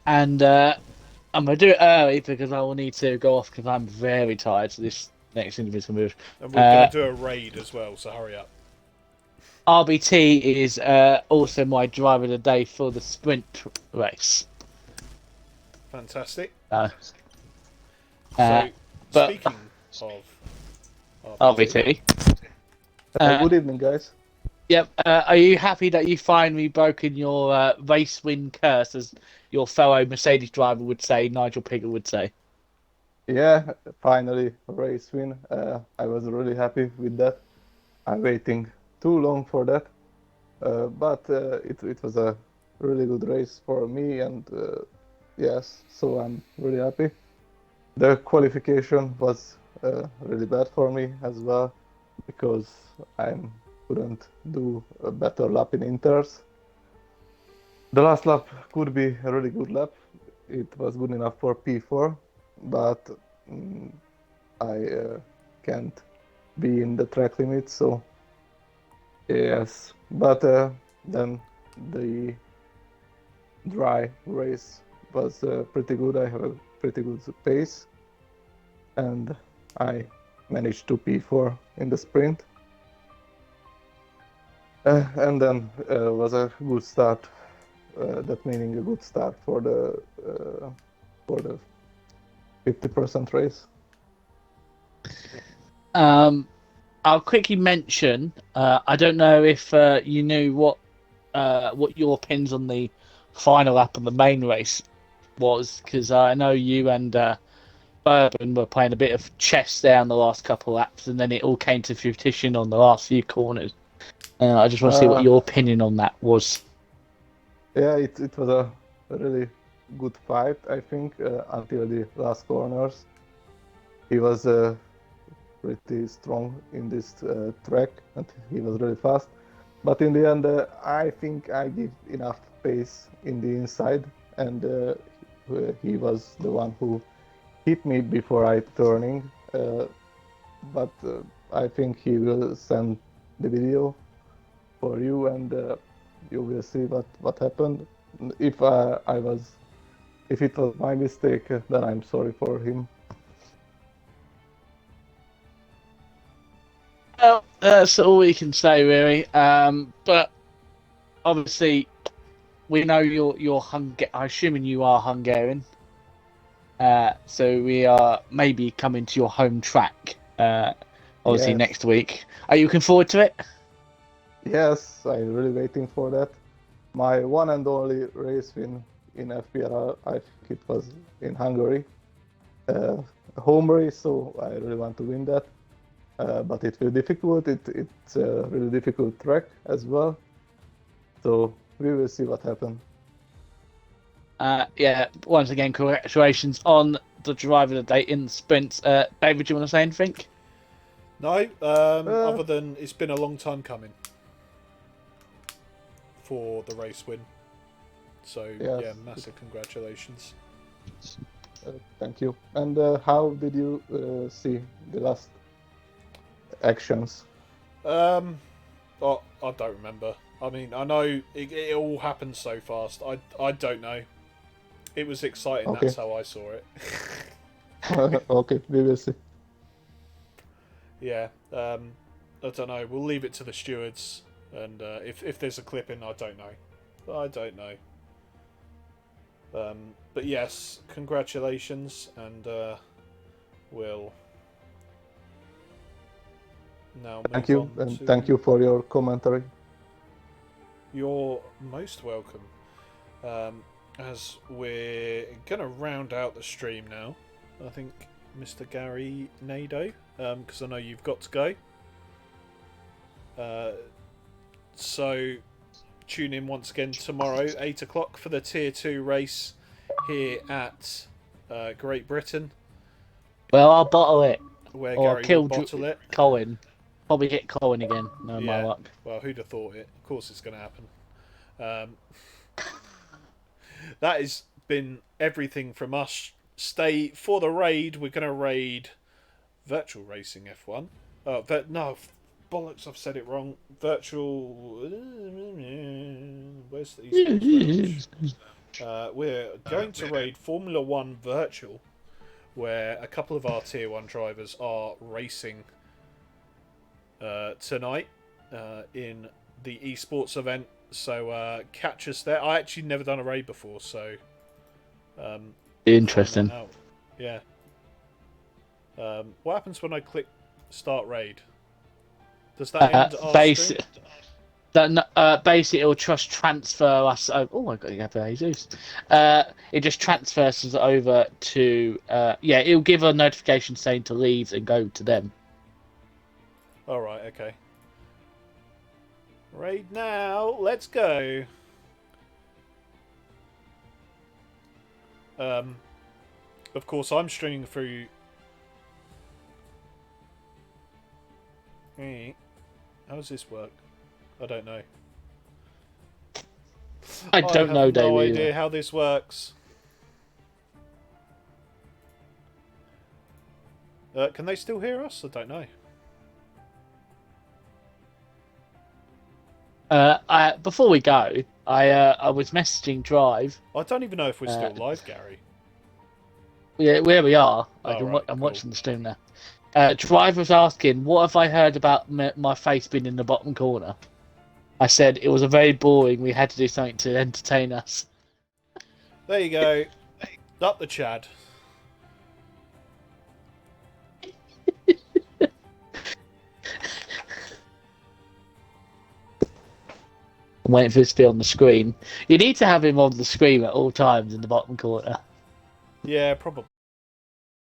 And I'm going to do it early because I will need to go off because I'm very tired. So this next individual move. And we're going to do a raid as well, so hurry up. RBT is also my driver of the day for the sprint race. Fantastic. So, So, but speaking of RBT, Good evening, guys. yep. Are you happy that you finally broken your race win curse, as your fellow Mercedes driver would say, Nigel Piggott would say? Yeah, finally a race win. I was really happy with that. I'm waiting too long for that, but it was a really good race for me, and yes, so I'm really happy. The qualification was really bad for me as well because I couldn't do a better lap in inters. The last lap could be a really good lap. It was good enough for P4, but mm, I can't be in the track limit, so yes. But then the dry race was pretty good. I have a pretty good pace, and I managed to P4 in the sprint. And then was a good start. That meaning a good start for the 50% race. I'll quickly mention. I don't know if you knew what your opinions on the final lap of the main race was, because I know you and Bourbon were playing a bit of chess there on the last couple of laps, and then it all came to fruition on the last few corners. I just want to see what your opinion on that was. Yeah, it was a really good fight, I think, until the last corners. He was pretty strong in this track, and he was really fast. But in the end, I think I give enough pace in the inside, and he was the one who hit me before I turning. But I think he will send the video for you, and you will see what happened. If if it was my mistake, then I'm sorry for him. Well, that's all we can say, really. But obviously, we know you're I'm assuming you are Hungarian. So we are maybe coming to your home track. Obviously Yes, next week. Are you looking forward to it? yes, I'm really waiting for that. My one and only race win in FPRL, I think it was in Hungary. A home race, so I really want to win that. But it will be difficult. It's a really difficult track as well. So we will see what happens. Yeah. Once again, congratulations on the driver of the day in the sprints. David, do you want to say anything? No, other than it's been a long time coming for the race win. So, Yes. yeah, massive congratulations. Thank you. And how did you see the last actions? I don't remember. I mean, I know it all happened so fast. I don't know. It was exciting. Okay. That's how I saw it. Okay, we will see. Yeah. I don't know. We'll leave it to the stewards. And if there's a clip in, I don't know. I don't know. But yes, congratulations, and we'll now move Thank you, on and to... thank you for your commentary. You're most welcome. As we're gonna round out the stream now, I think, Mr. Gary Nadeau, because I know you've got to go. So tune in once again tomorrow, 8 o'clock, for the Tier 2 race here at Great Britain, Well, I'll bottle it. where Or Gary kill will bottle it. Colin. Probably hit Colin again. No, my Yeah. luck. Well, who'd have thought it? Of course it's going to happen. That has been everything from us. Stay for the raid. We're going to raid Virtual Racing F1. No, bollocks, I've said it wrong. Virtual... Where's the esports range? We're going to raid Formula 1 Virtual, where a couple of our Tier 1 drivers are racing tonight in the esports event. So catch us there. I actually never done a raid before, so find Interesting. that out. Yeah. What happens when I click start raid? Does that end our stream? Basically, it'll just transfer us. Oh my god, you have Jesus. It just transfers us over to. Yeah, it'll give a notification saying to leave and go to them. All right. Okay. Raid now. Let's go. Of course, I'm streaming through. How does this work? I don't know. I don't have know, no Dave. idea Either. how this works. Can they still hear us? I don't know. Before we go, I was messaging Drive. I don't even know if we're still live, Gary. Yeah, where we are. Oh, I'm right, cool. watching the stream now. Drive was asking, "What have I heard about my face being in the bottom corner?" I said it was a very boring. We had to do something to entertain us. There you go. Up the Chad. I'm waiting for this to be on the screen. You need to have him on the screen at all times in the bottom corner. Yeah, probably.